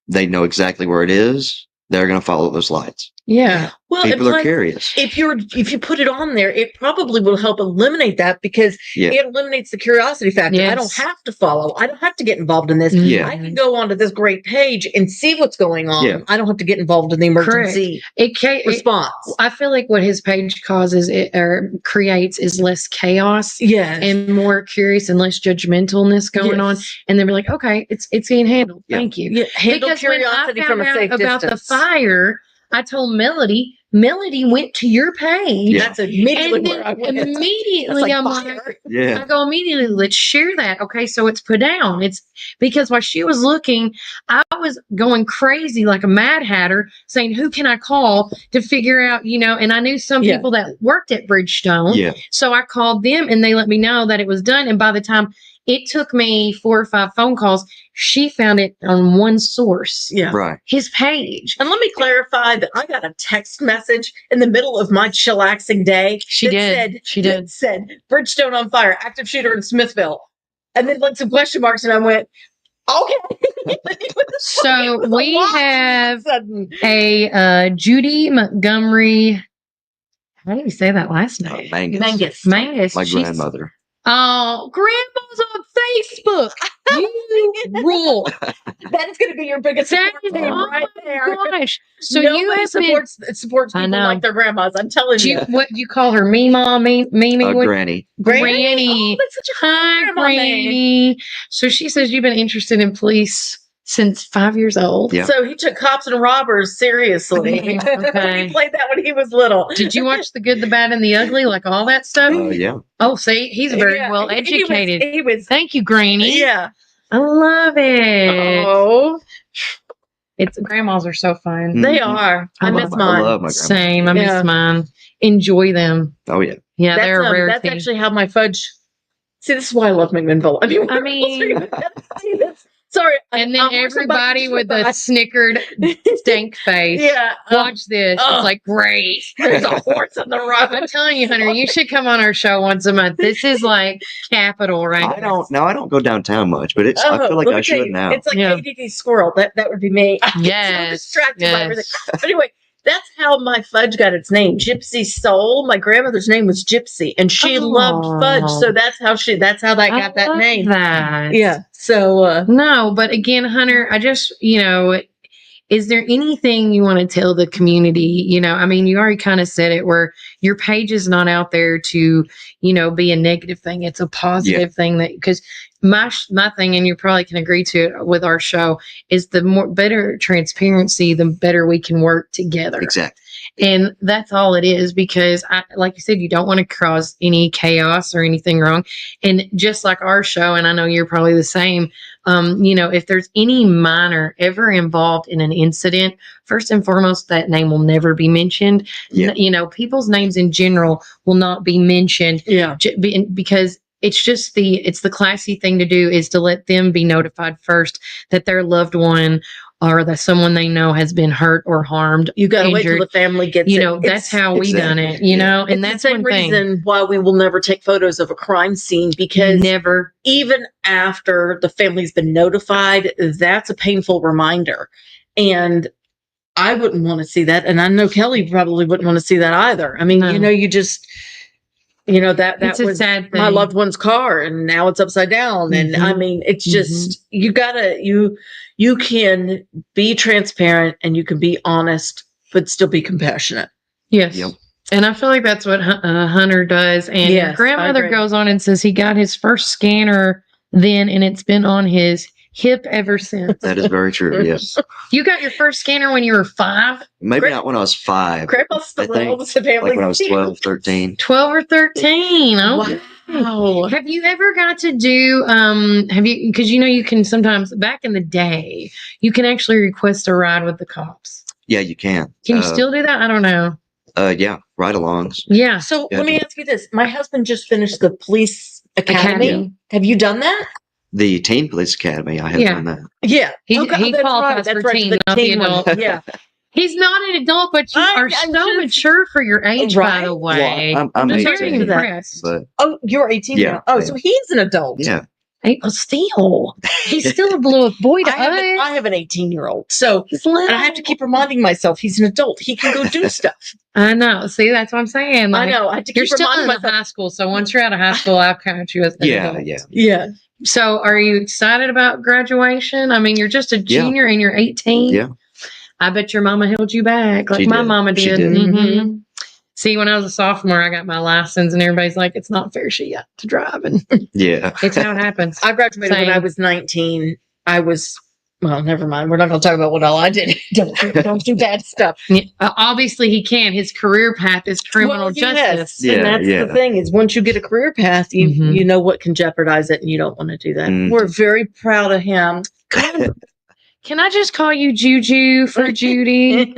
they know exactly where it is. They're going to follow those lights. Yeah. Well, and People are plus, curious. if you put it on there, it probably will help eliminate that because Yeah. it eliminates the curiosity factor. I don't Yes. have to follow. I don't have to get involved in this. Yeah. I can go onto this great page and see what's going on. Yeah. I don't have to get involved in the emergency It response. I feel like what his page causes or creates is less chaos Yes. and more curious and less judgmentalness going on. Yes. And they'll be like, okay, it's being handled. Yeah. Thank you. Yeah, handle Because when I curiosity found from a out safe about distance. the fire, I told Melody went to your page. Yeah. That's immediately And where I then went. immediately I'm like, fire. Yeah. I go immediately, let's share that. Okay, so it's put down. It's because while she was looking, I was going crazy like a mad hatter saying, who can I call to figure out, and I knew some Yeah. people that worked at Bridgestone. Yeah. So I called them and they let me know that it was done. And by the time it took me 4 or 5 phone calls, she found it on one source, Yeah. Right. his page. And let me clarify that I got a text message in the middle of my chillaxing day. She that did. She did. That said, Bridgestone on fire, active shooter in Smithville. And then like some question marks, and I went, okay. So we have Sudden. a Judy Montgomery. How do you say that last name? Mangus. Mangus. My She's- grandmother. Oh, grandma's on Facebook. You rule. That is going to be your biggest That support is, team oh right there. my gosh. So Nobody you have been, supports I people know. like their grandmas. I'm telling do you. you, what do you call her? Mima, Mimi, what- Granny. Granny. Oh, that's such a Hi, grandma name. Granny. So she says you've been interested in police since 5 years old. Yeah. So he took cops and robbers seriously. Okay. He played that when he was little. Did you watch The Good, the Bad, and the Ugly? Like all that stuff? Yeah. Oh, see, he's very Yeah, well he was- educated. He was, Thank you, Granny. yeah. I love it. Oh, It's grandmas are so fun. they Mhm. are. I I miss love- mine. I love my grandma. Same. I Yeah. miss mine. Enjoy them. Oh yeah. Yeah, That's, they're a rarity. that's actually how my fudge. See, this is why I love McMinnville. I mean- see, that's, sorry. and then I'm more everybody somebody with a that- snickered stank face. Yeah. Watch this. oh. It's like, great. There's a horse in the road. I'm telling you, Hunter, you should come on our show once a month. This is like capital right I don't go downtown much, but it's. I feel like let I me tell should you, now. It's like Yeah. ADD squirrel. That would be me. I get Yes, so distracted by everything. yes. But anyway, that's how my fudge got its name, Gypsy Soul. My grandmother's name was Gypsy, and she loved fudge, so that's how that I got that love name. That. Yeah. So No, but again, Hunter, I just, is there anything you want to tell the community? I mean, you already kind of said it where your page is not out there to, be a negative thing. It's a positive thing that, because my thing, and you probably can agree to it with our show, is the better transparency, the better we can work together. Exactly. And that's all it is, because like you said, you don't want to cause any chaos or anything wrong. And just like our show, and I know you're probably the same, if there's any minor ever involved in an incident, first and foremost, that name will never be mentioned. Yeah. People's names in general will not be mentioned yeah. because it's just it's the classy thing to do is to let them be notified first that their loved one or that someone they know has been hurt or harmed. You got to wait till injured. the family gets You it. know, that's how we done it, Exactly. you Yeah. know, and It's that's the same one thing. reason why we will never take photos of a crime scene, because Never. even after the family's been notified, that's a painful reminder. And I wouldn't want to see that. And I know Kelly probably wouldn't want to see that either. I mean, No. you know, that It's a was sad my thing. loved one's car and now it's upside down. And I Mhm. mean, it's just, you can be transparent and you can be honest, but still be compassionate. Yes. Yep. And I feel like that's what Hunter does. And your Yes, I grandmother agree. goes on and says he got his first scanner then, and it's been on his hip ever since. That is very true. Yes. You got your first scanner when you were 5, Maybe Great. not when I was 5. Grandma's still I the think, oldest of the family. like when I was 12, 13. 12 or 13. Okay. Wow. Have you ever got to do, because you know, you can sometimes, back in the day, you can actually request a ride with the cops. Yeah, you can. Can you still do that? I don't know. Yeah, ride-alongs. Yeah. So Yeah, let me ask you this. My husband just finished the police academy. Academy. Have you done that? The Teen Police Academy, I have Yeah. done that. Yeah. He that's qualifies right. for That's right. teen, The not the teen one. adult. Yeah. He's not an adult, but you are I'm so just- mature for your age, by Right? the way. Well, I'm I'm 18, very 18, impressed. but Oh, you're 18 Yeah, now. Oh, I so am. he's an adult. yeah. Hey, well, still, he's still a little boy to I us. have an 18-year-old. So, He's little. and I have to keep reminding myself he's an adult. He can go do stuff. I know. See, that's what I'm saying. I Like, know. I have to you're keep still reminding in myself. high school, so once you're out of high school, I'll count you as an Yeah, adult. yeah. Yeah. So, are you excited about graduation? I mean, you're just a Yeah. junior and you're 18. Yeah. I bet your mama held you back, like She my did. mama She did. did. Mhm. See, when I was a sophomore, I got my license, and everybody's like, "It's not fair she got to drive," and Yeah. it's how it happens. I graduated when Same. I was 19. Well, never mind. We're not going to talk about what all I did. don't do bad stuff. Yeah, obviously, he can. His career path is criminal Well, justice. yes. Yeah, And that's yeah. the thing is once you get a career path, Mhm. you know what can jeopardize it and you don't want to do that. Mhm. We're very proud of him. Can I just call you Juju for Judy?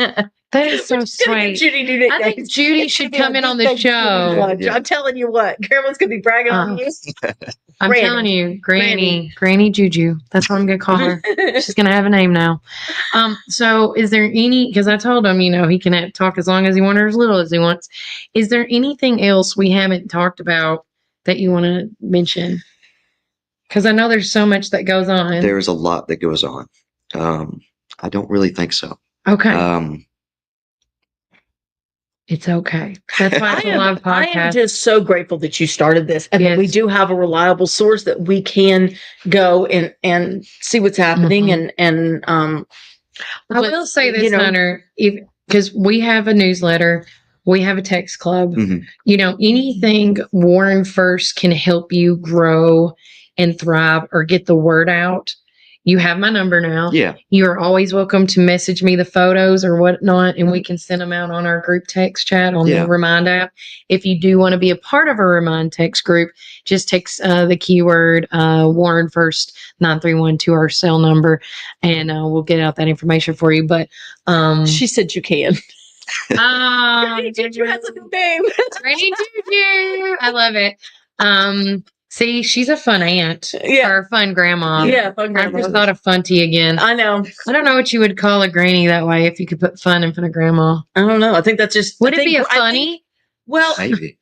That is so We're just gonna get sweet. Judy to do I think next. Judy It's should gonna come be in a on big the Thanksgiving show. lunch. Yeah. I'm telling you what, Grandma's gonna be bragging on you. I'm Granny. telling you, Granny Juju. That's what I'm gonna call her. She's gonna have a name now. So is there because I told him, you know, he can talk as long as he wants or as little as he wants. Is there anything else we haven't talked about that you want to mention? Because I know there's so much that goes on. There's a lot that goes on. I don't really think so. Okay. It's okay. That's why it's a live I am podcast. just so grateful that you started this and that we Yes. do have a reliable source that we can go and see what's happening Mhm. and I will say this, you know, Hunter, because we have a newsletter, we have a text club. Mhm. You know, anything Warren First can help you grow and thrive or get the word out. You have my number now. Yeah. You're always welcome to message me the photos or whatnot, and we can send them out on our group text chat on Yeah. the Remind app. If you do want to be a part of our Remind text group, just text the keyword Warren First 931 to our cell number, and we'll get out that information for you. But she said you can. Granny Juju has a new name. Granny Juju. I love it. See, she's a fun aunt Yeah. or a fun grandma. Yeah, fun I grandma. just thought of Funty again. I know. I don't know what you would call a granny that way if you could put fun in front of grandma. I don't know. I think that's just. Would I it be think- a funny? Well, Maybe.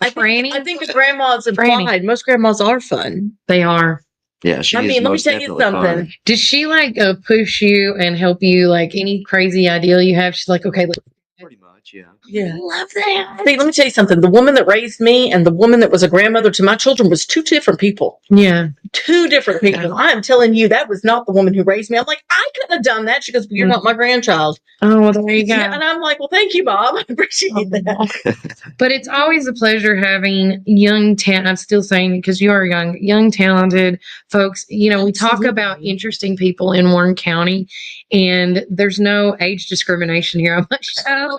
I Franny? think the grandma's Franny. implied. Most grandmas are fun. They are. Yeah. She I is mean, let me most tell you definitely something. fun. Does she like push you and help you like any crazy idea you have? She's like, okay, look, Pretty much. Yeah. Yeah. love that. See, let me tell you something. The woman that raised me and the woman that was a grandmother to my children was two different people. Yeah. Two different people. I am telling you, that was not the woman who raised me. I'm like, I couldn't have done that. She goes, well, you're not my grandchild. Oh, well, there you go. Yeah, and I'm like, well, thank you, Bob. I appreciate that. But it's always a pleasure having young I'm still saying it because you are young, talented folks. You know, we talk about interesting people in Warren County, and there's no age discrimination here on my show.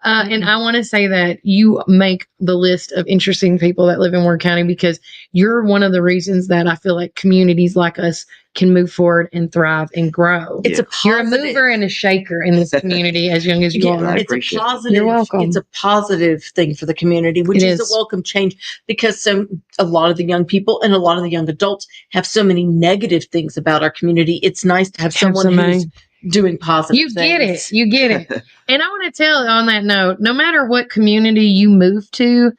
And I want to say that you make the list of interesting people that live in Warren County because you're one of the reasons that I feel like communities like us can move forward and thrive and grow. It's a You're a positive. mover and a shaker in this community as young as you Yeah, are. I it's a appreciate it. positive. You're welcome. It's a positive thing for the community, which It is a is. welcome change because a lot of the young people and a lot of the young adults have so many negative things about our community. It's nice to have someone who's doing positive You get it. things. You get it. And I want to tell on that note, no matter what community you move to,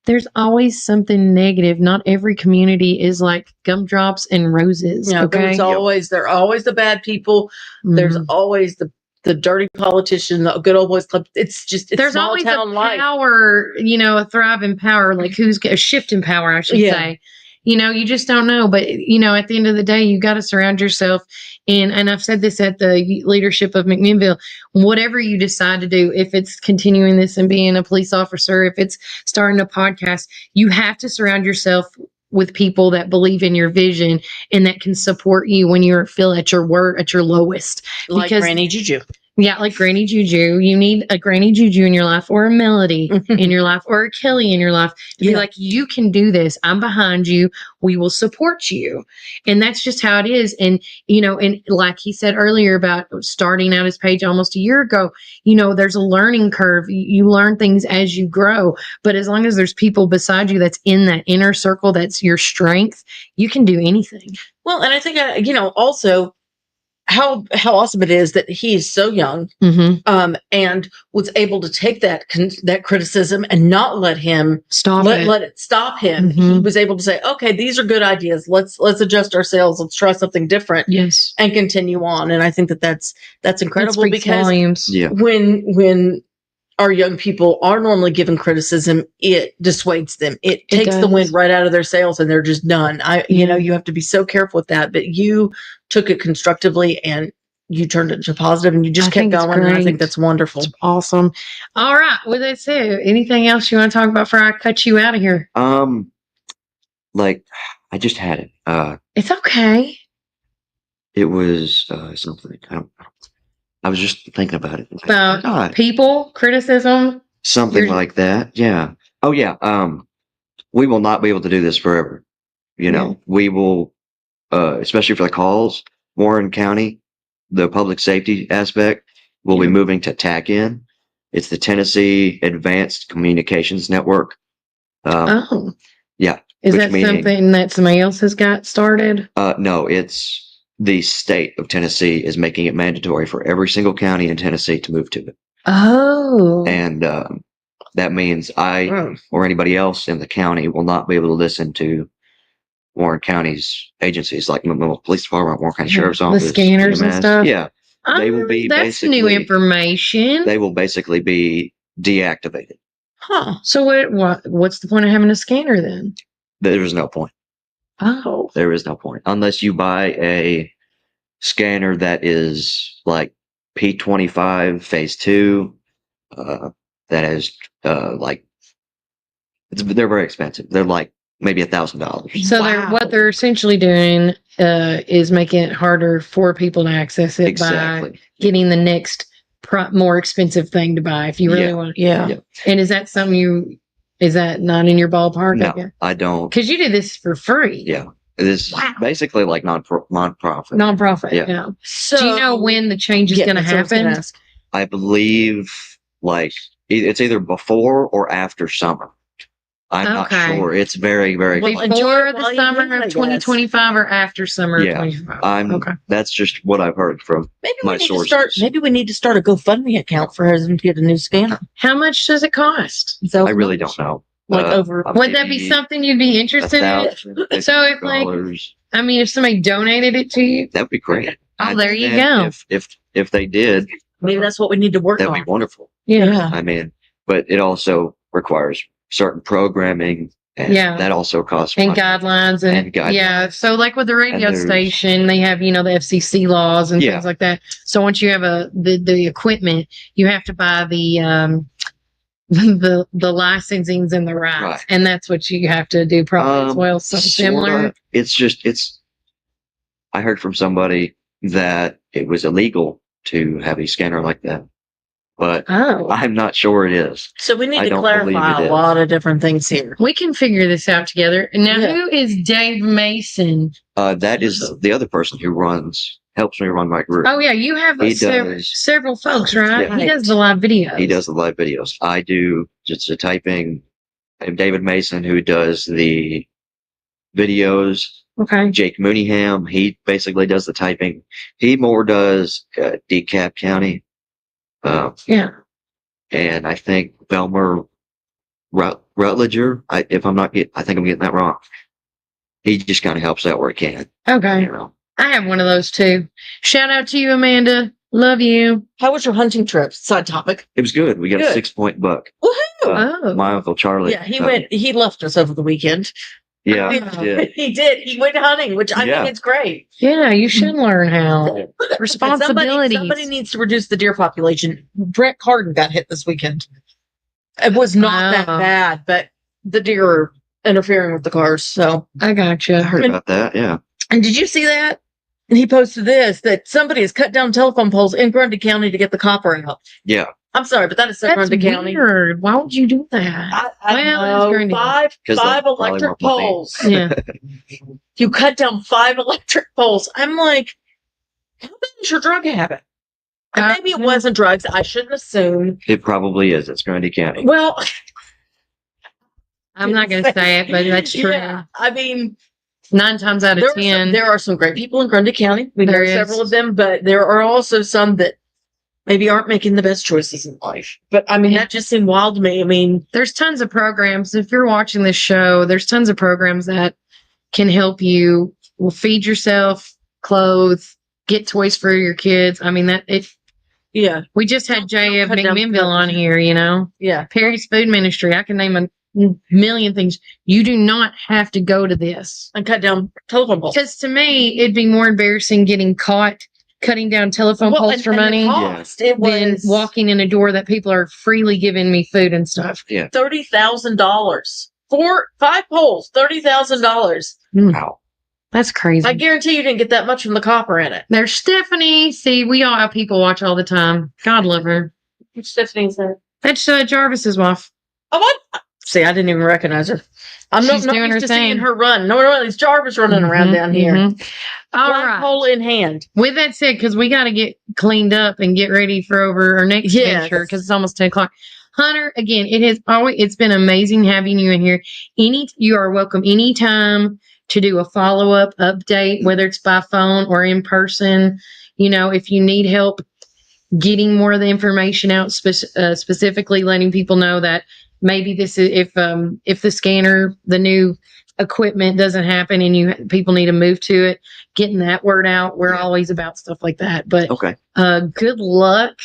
there's always something negative. Not every community is like gumdrops and roses. Yeah, Okay. there are always the bad people. There's Mhm. always the dirty politician, the good old boys club. It's There's small always town a life. power, a thrive in power, like who's a shift in power, I should Yeah. say. You just don't know. But, at the end of the day, you got to surround yourself. And I've said this at the leadership of McMinnville, whatever you decide to do, if it's continuing this and being a police officer, if it's starting a podcast, you have to surround yourself with people that believe in your vision and that can support you when you feel at your lowest. Like Because- Granny Juju. Yeah, like Granny Juju. You need a Granny Juju in your life or a Melody in your life or a Kelly in your life to be Yeah. like, you can do this. I'm behind you. We will support you. And that's just how it is. And, and like he said earlier about starting out his page almost a year ago, there's a learning curve. You learn things as you grow. But as long as there's people beside you that's in that inner circle, that's your strength, you can do anything. Well, and I think, also how awesome it is that he is so young, Mm-hmm. and was able to take that criticism and not let him let it stop him. He Mhm. was able to say, okay, these are good ideas. Let's adjust ourselves. Let's try something different Yes. and continue on. And I think that's incredible Speaks because volumes. Yeah. when our young people are normally given criticism, it dissuades them. It takes the does. wind right out of their sails and they're just done. You have to be so careful with that, but you took it constructively and you turned it to positive and you just I kept think it's going. And I great. think that's wonderful. It's awesome. All right. With that said, anything else you want to talk about before I cut you out of here? Like I just had it. It's okay. It was something. I was just thinking about it. About God, people, criticism. something You're- like that. Yeah. Oh yeah. We will not be able to do this forever. We will, especially for the calls, Warren County, the public safety aspect, will be moving to TACN. It's the Tennessee Advanced Communications Network. Oh. Yeah. Is which that meaning- something that somebody else has got started? No, it's the state of Tennessee is making it mandatory for every single county in Tennessee to move to it. Oh. And that means I or anybody else in the county will not be able to listen to Warren County's agencies like the police department, Warren County Sheriff's The Office, scanners and EMS. stuff? Yeah, they will be That's new basically- information. they will basically be deactivated. Huh. So what's the point of having a scanner then? There is no point. Oh. There is no point unless you buy a scanner that is like P25 Phase 2. That is they're very expensive. They're like maybe $1,000. So Wow. what they're essentially doing is making it harder for people to access it by Exactly. getting the next more expensive thing to buy if you really Yeah. want. Yeah. Yeah. And is that something is that not in your ballpark? No, I don't. Because you did this for free. Yeah. It is Wow. basically like nonprofit. Nonprofit. Yeah. Yeah. So Do you know when the change is going to that's what I was gonna happen? ask. I believe like it's either before or after summer. I'm Okay. not sure. It's very, very Well, close. enjoy Before it while the you summer can, I of guess. 2025 or after summer of Yeah. 2025? Okay. That's just what I've heard from Maybe my we need sources. to start. Maybe we need to start a GoFundMe account for him to get a new scanner. How much does it cost? I really don't know. Like over. Would that be something you'd be interested in? So if like, if somebody donated it to you, that would be great. Oh, there you And go. If they did, Maybe that's what we need to work that'd be on. wonderful. yeah. But it also requires certain programming, and Yeah. that also costs And money. guidelines and, And guidelines. yeah. So like with the radio And there's- station, they have, the FCC laws and Yeah. things like that. So once you have the equipment, you have to buy the the licensings and the rights. Right. And that's what you have to do probably as well. So similar. Sorta. I heard from somebody that it was illegal to have a scanner like that. but Oh, I'm not sure it is. So we need I to don't believe clarify it a is. lot of different things here. we can figure this out together. And now, Yeah. who is Dave Mason? That is the other person who helps me run my group. Oh, yeah, you have He several, does. several folks, right? Yeah. He does the live videos. He does the live videos. I do just the typing. I'm David Mason, who does the videos. Okay. Jake Mooneyham, he basically does the typing. He more does DeKalb County. Yeah. And I think Belmer Rutledger. I think I'm getting that wrong. He just kind of helps out where he can. Okay. You know. I have one of those too. Shout out to you, Amanda. Love you. How was your hunting trip? Side topic. It was good. We got Good. a 6-point buck. Woohoo! Oh. My uncle Charlie. Yeah, he left us over the weekend. Yeah, Oh. he did. He did. He went hunting, which I Yeah. think it's great. Yeah, you should learn how. Responsibilities. Somebody needs to reduce the deer population. Brett Carden got hit this weekend. It was not that Oh. bad, but the deer are interfering with the cars. So, I I gotcha. heard about that. Yeah. and did you see that? And he posted this that somebody has cut down telephone poles in Grundy County to get the copper out. Yeah. I'm sorry, but that is so That's Grundy County. weird. Why would you do that? I Well, it's know. Grundy. Five 'Cause they probably electric want money. poles. Yeah. You cut down 5 electric poles. I'm like, how bad is your drug habit? And maybe it wasn't drugs. I shouldn't assume. It probably is. It's Grundy County. Well, I'm not going to say it, but that's true. yeah. I mean, 9 times out of 10. there are some great people in Grundy County. We know There is. several of them, but there are also some that maybe aren't making the best choices in life. But I mean, that just seemed wild to me. I mean, There's tons of programs. If you're watching this show, there's tons of programs that can help you feed yourself, clothe, get toys for your kids. I mean, yeah, we just had Jay of Cut down McMinnville on here, yeah. Perry's Food Ministry. I can name a million things. You do not have to go to this. And cut down telephone poles. Because to me, it'd be more embarrassing getting caught cutting down telephone poles for and the money cost, it than was walking in a door that people are freely giving me food and stuff. $30,000 for 5 poles. $30,000. Wow. That's crazy. I guarantee you didn't get that much from the copper in it. There's Stephanie. See, we all people watch all the time. God love her. Which Stephanie's that? That's Jarvis's wife. Oh, what? See, I didn't even recognize her. I'm She's not doing her used to seeing thing. her run. No, it's Jarvis running around Mhm, down here. mhm. All right. Flagpole in hand. With that said, because we got to get cleaned up and get ready for over our next Yes. venture because it's almost 10 o'clock. Hunter, again, it's been amazing having you in here. You are welcome anytime to do a follow-up update, whether it's by phone or in person. If you need help getting more of the information out, specifically letting people know that maybe this is if the scanner, the new equipment doesn't happen and people need to move to it, getting that word out. We're always about stuff like that. But Okay. good luck.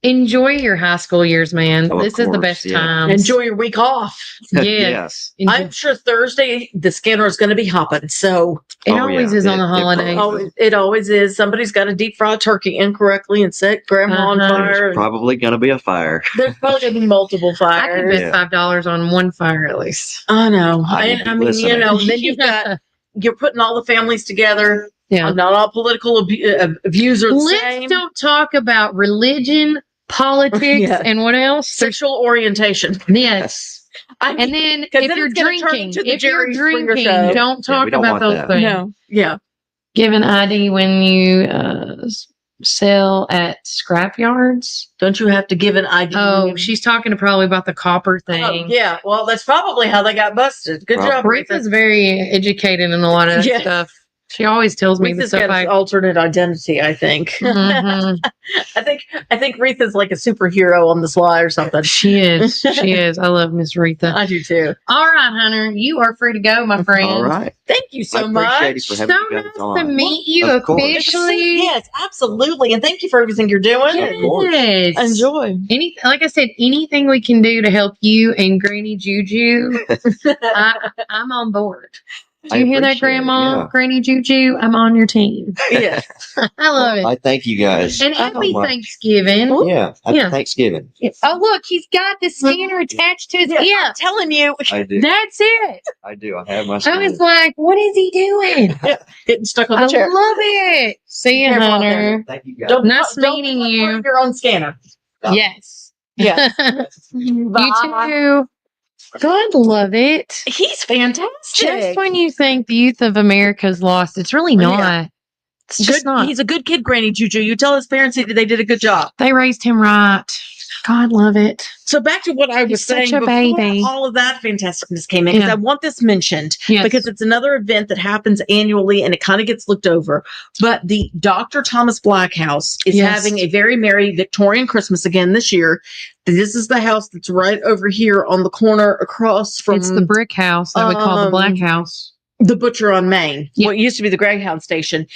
Enjoy your high school years, man. Oh, of This is the course, best yeah. time. Enjoy your week off. Yes. Enjoy. I'm sure Thursday the scanner is going to be hopping. So It Oh, always yeah. is on the It holidays. it always is. Somebody's got to deep fry turkey incorrectly and set grandma on Uh-huh. fire. There's probably going to be a fire. There's probably going to be multiple I could fires. bet $5 on one fire at least. I know. I And, will be I mean, listening. then you're putting all the families together. Yeah. Not all political views are the Let's same. don't talk about religion, politics, Yeah. and what else? Sexual orientation. Yes. I mean, And then 'cause if then you're it's gonna turn drinking, into the if you're Jerry Springer drinking, show. don't talk we don't about want those that. things. no. Yeah. Give an ID when you sell at scrap yards. Don't you have to give an ID? Oh, she's talking probably about the copper Oh, thing. yeah. Well, that's probably how they got busted. Good job, Retha's Retha. very educated in a lot of that Yes. stuff. She always tells me the Retha's stuff got I. his alternate identity, I think. Mhm. I think Retha's like a superhero on the sly or something. She is. She is. I love Miss Retha. I do too. All right, Hunter, you are free to go, my friend. All right. Thank you so I appreciate much. it for So having you nice guys to on. meet you Of course. officially. Yes, absolutely. And thank you for everything you're doing. Yeah, of course. Yes. Enjoy. Like I said, anything we can do to help you and Granny Juju, I'm on board. Do I you hear that, appreciate it, Grandma? yeah. Granny Juju, I'm on your team. Yes. I love it. I thank you guys. And so happy much. Thanksgiving. Yeah. Happy Yeah. Thanksgiving. Oh, look, he's got the scanner attached to his Yeah, hip. I'm telling you, I do. That's it. I do. I have my I scanner. was like, what is he doing? getting stuck on I the chair. love it. See you, Careful out Hunter. Thank you guys. Don't, Nice don't meeting put you. your own scanner. Yes. Yes. You too. God love it. He's fantastic. Just when you think the youth of America's lost, it's really not. Yeah. It's just not. He's a good kid, Granny Juju. You tell his parents that they did a good job. They raised him right. God love it. So back to what I was He's saying such a before baby. all of that fantasticness came in, because Yeah. I want this mentioned Yes. because it's another event that happens annually and it kind of gets looked over. But the Dr. Thomas Black House is Yes. having a very merry Victorian Christmas again this year. This is the house that's right over here on the corner across from It's the brick house that we call the Black House. the Butcher on Main, Yeah. what used to be the Greyhound station.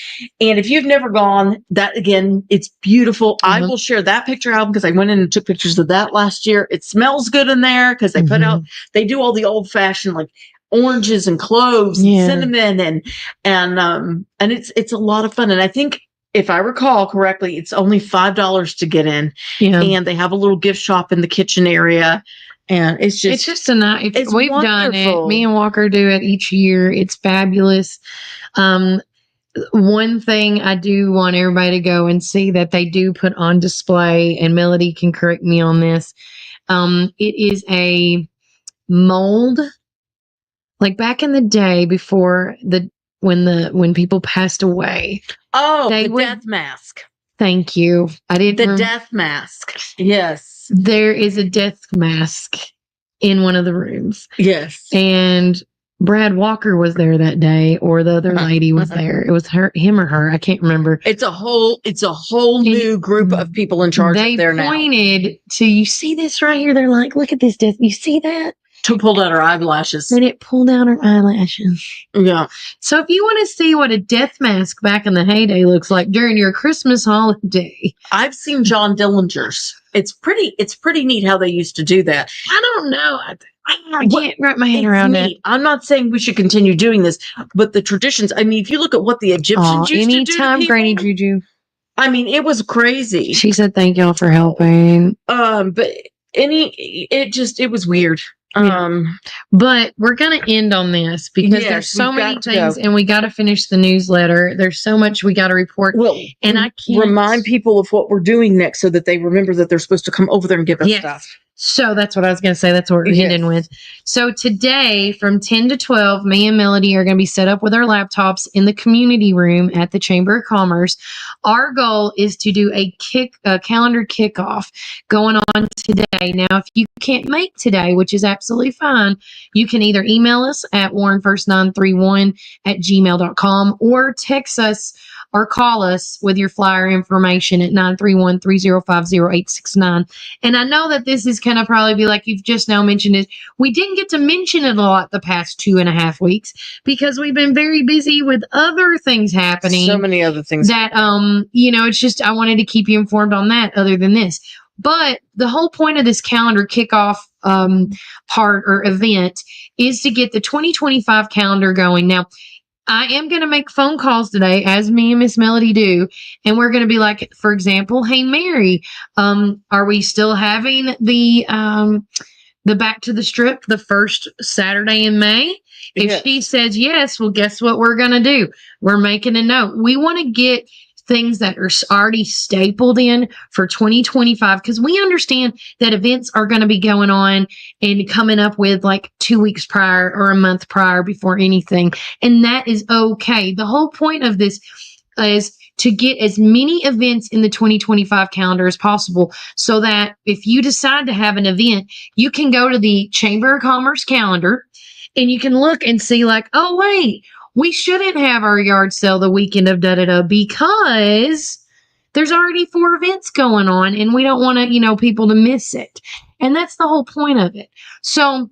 And if you've never gone, that again, it's beautiful. I Mhm. will share that picture album because I went in and took pictures of that last year. It smells good in there because they put out, they do all the old fashioned like oranges and cloves Yeah. and cinnamon and it's a lot of fun. And I think if I recall correctly, it's only $5 to get in, Yeah. and they have a little gift shop in the kitchen area. And it's just a night. it's We've done it. wonderful. Me and Walker do it each year. It's fabulous. One thing I do want everybody to go and see that they do put on display, and Melody can correct me on this. It is a mold, like back in the day before when people passed away. They the would- death mask. Thank you. I didn't. The death mask. Yes. There is a death mask in one of the rooms. Yes. And Brad Walker was there that day, or the other lady was there. It was him or her. I can't remember. It's a whole new group of people in charge They there now. pointed to, you see this right here? They're like, look at this death. You see that? To pull out her eyelashes. And it pulled out her eyelashes. Yeah. So if you want to see what a death mask back in the heyday looks like during your Christmas holiday, I've seen John Dillinger's. It's pretty neat how they used to do that. I don't know. I can't wrap my head around it. I'm not saying we should continue doing this, but the traditions, I mean, if you look at what the Egyptians used to do to Anytime people, Granny Juju. I mean, it was crazy. She said, thank y'all for helping. But it was weird. But we're going to end on this because Yes, there's so we've many got to things go. and we got to finish the newsletter. There's so much we got to report. Well, And I can't remind people of what we're doing next so that they remember that they're supposed to come over there and give us Yes. stuff. So that's what I was going to say. That's what we're Yes. ending with. So today from 10 to 12, me and Melody are going to be set up with our laptops in the community room at the Chamber of Commerce. Our goal is to do a calendar kickoff going on today. Now, if you can't make today, which is absolutely fine, you can either email us at warrenfirst931@gmail.com or text us or call us with your flyer information at 931-305-0869. And I know that this is going to probably be like you've just now mentioned it. We didn't get to mention it a lot the past 2.5 weeks because we've been very busy with other things happening. So many other things. That, it's just, I wanted to keep you informed on that other than this. But the whole point of this calendar kickoff part or event is to get the 2025 calendar going. Now, I am going to make phone calls today, as me and Miss Melody do, and we're going to be like, for example, hey Mary, are we still having the Back to the Strip the first Saturday in May? If Yes. she says yes, well, guess what we're going to do? We're making a note. We want to get things that are already stapled in for 2025 because we understand that events are going to be going on and coming up with like 2 weeks prior or a month prior before anything. And that is okay. The whole point of this is to get as many events in the 2025 calendar as possible so that if you decide to have an event, you can go to the Chamber of Commerce calendar and you can look and see like, oh, wait, we shouldn't have our yard sale the weekend of da-da-da because there's already 4 events going on and we don't want to, people to miss it. And that's the whole point of it. So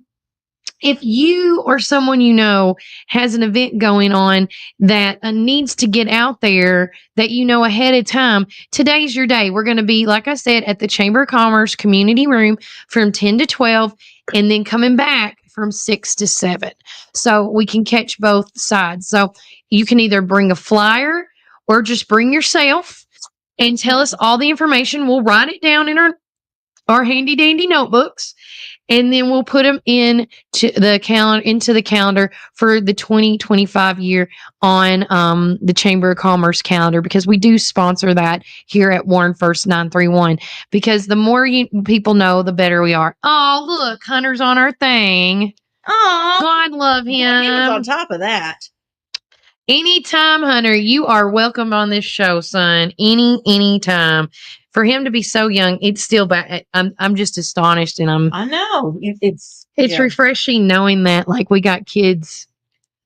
if you or someone has an event going on that needs to get out there that ahead of time, today's your day. We're going to be, like I said, at the Chamber of Commerce Community Room from 10 to 12 and then coming back from 6 to 7. So we can catch both sides. So you can either bring a flyer or just bring yourself and tell us all the information. We'll write it down in our handy dandy notebooks. And then we'll put them into the calendar for the 2025 year on the Chamber of Commerce calendar, because we do sponsor that here at Warren First 931. Because the more people know, the better we are. Oh, look, Hunter's on our thing. Oh, God love he was on him. top of that. Anytime, Hunter, you are welcome on this show, son. Anytime. For him to be so young, it's still back. I'm just astonished, and I know it's yeah. refreshing knowing that, like, we got kids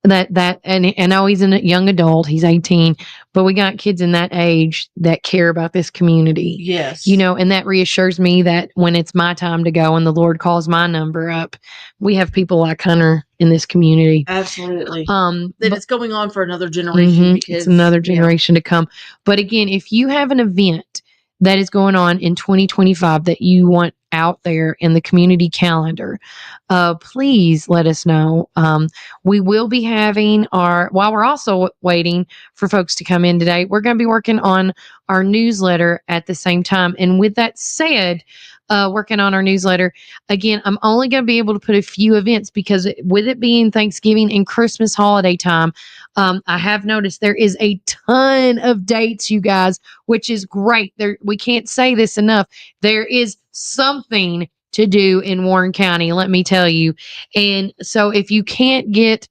and I know he's a young adult, he's 18, but we got kids in that age that care about this community. Yes. And that reassures me that when it's my time to go and the Lord calls my number up, we have people like Hunter in this community. Absolutely. That it's going on for another generation. Because, it's another generation to come. But again, if you have an event that is going on in 2025 that you want out there in the community calendar, please let us know. We will be having while we're also waiting for folks to come in today, we're going to be working on our newsletter at the same time. And with that said, working on our newsletter, again, I'm only going to be able to put a few events because with it being Thanksgiving and Christmas holiday time, I have noticed there is a ton of dates, you guys, which is great. We can't say this enough. There is something to do in Warren County, let me tell you. And so if you can't get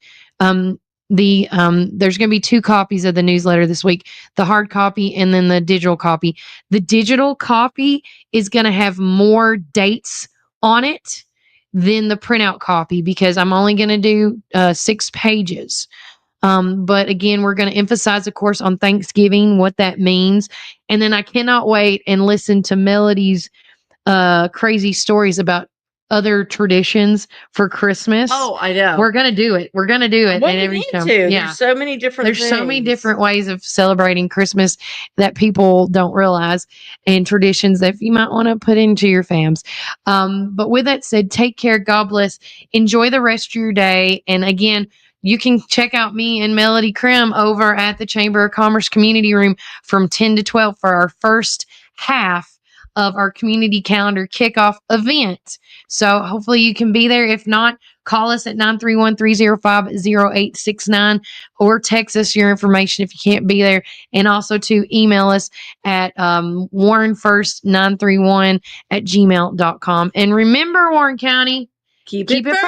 there's going to be 2 copies of the newsletter this week, the hard copy and then the digital copy. The digital copy is going to have more dates on it than the printout copy because I'm only going to do 6 pages. But again, we're going to emphasize, of course, on Thanksgiving, what that means. And then I cannot wait and listen to Melody's crazy stories about other traditions for Christmas. Oh, I know. We're going to do it. We're going to do it. Well, in we every need show. to. Yeah. There's so many different so many different ways of celebrating Christmas that people don't realize, and traditions that you might want to put into your fams. But with that said, take care. God bless. Enjoy the rest of your day. And again, you can check out me and Melody Krim over at the Chamber of Commerce Community Room from 10 to 12 for our first half of our community calendar kickoff event. So hopefully you can be there. If not, call us at 931-305-0869 or text us your information if you can't be there. And also to email us at warrenfirst931@gmail.com. And remember, Warren County, Keep it first.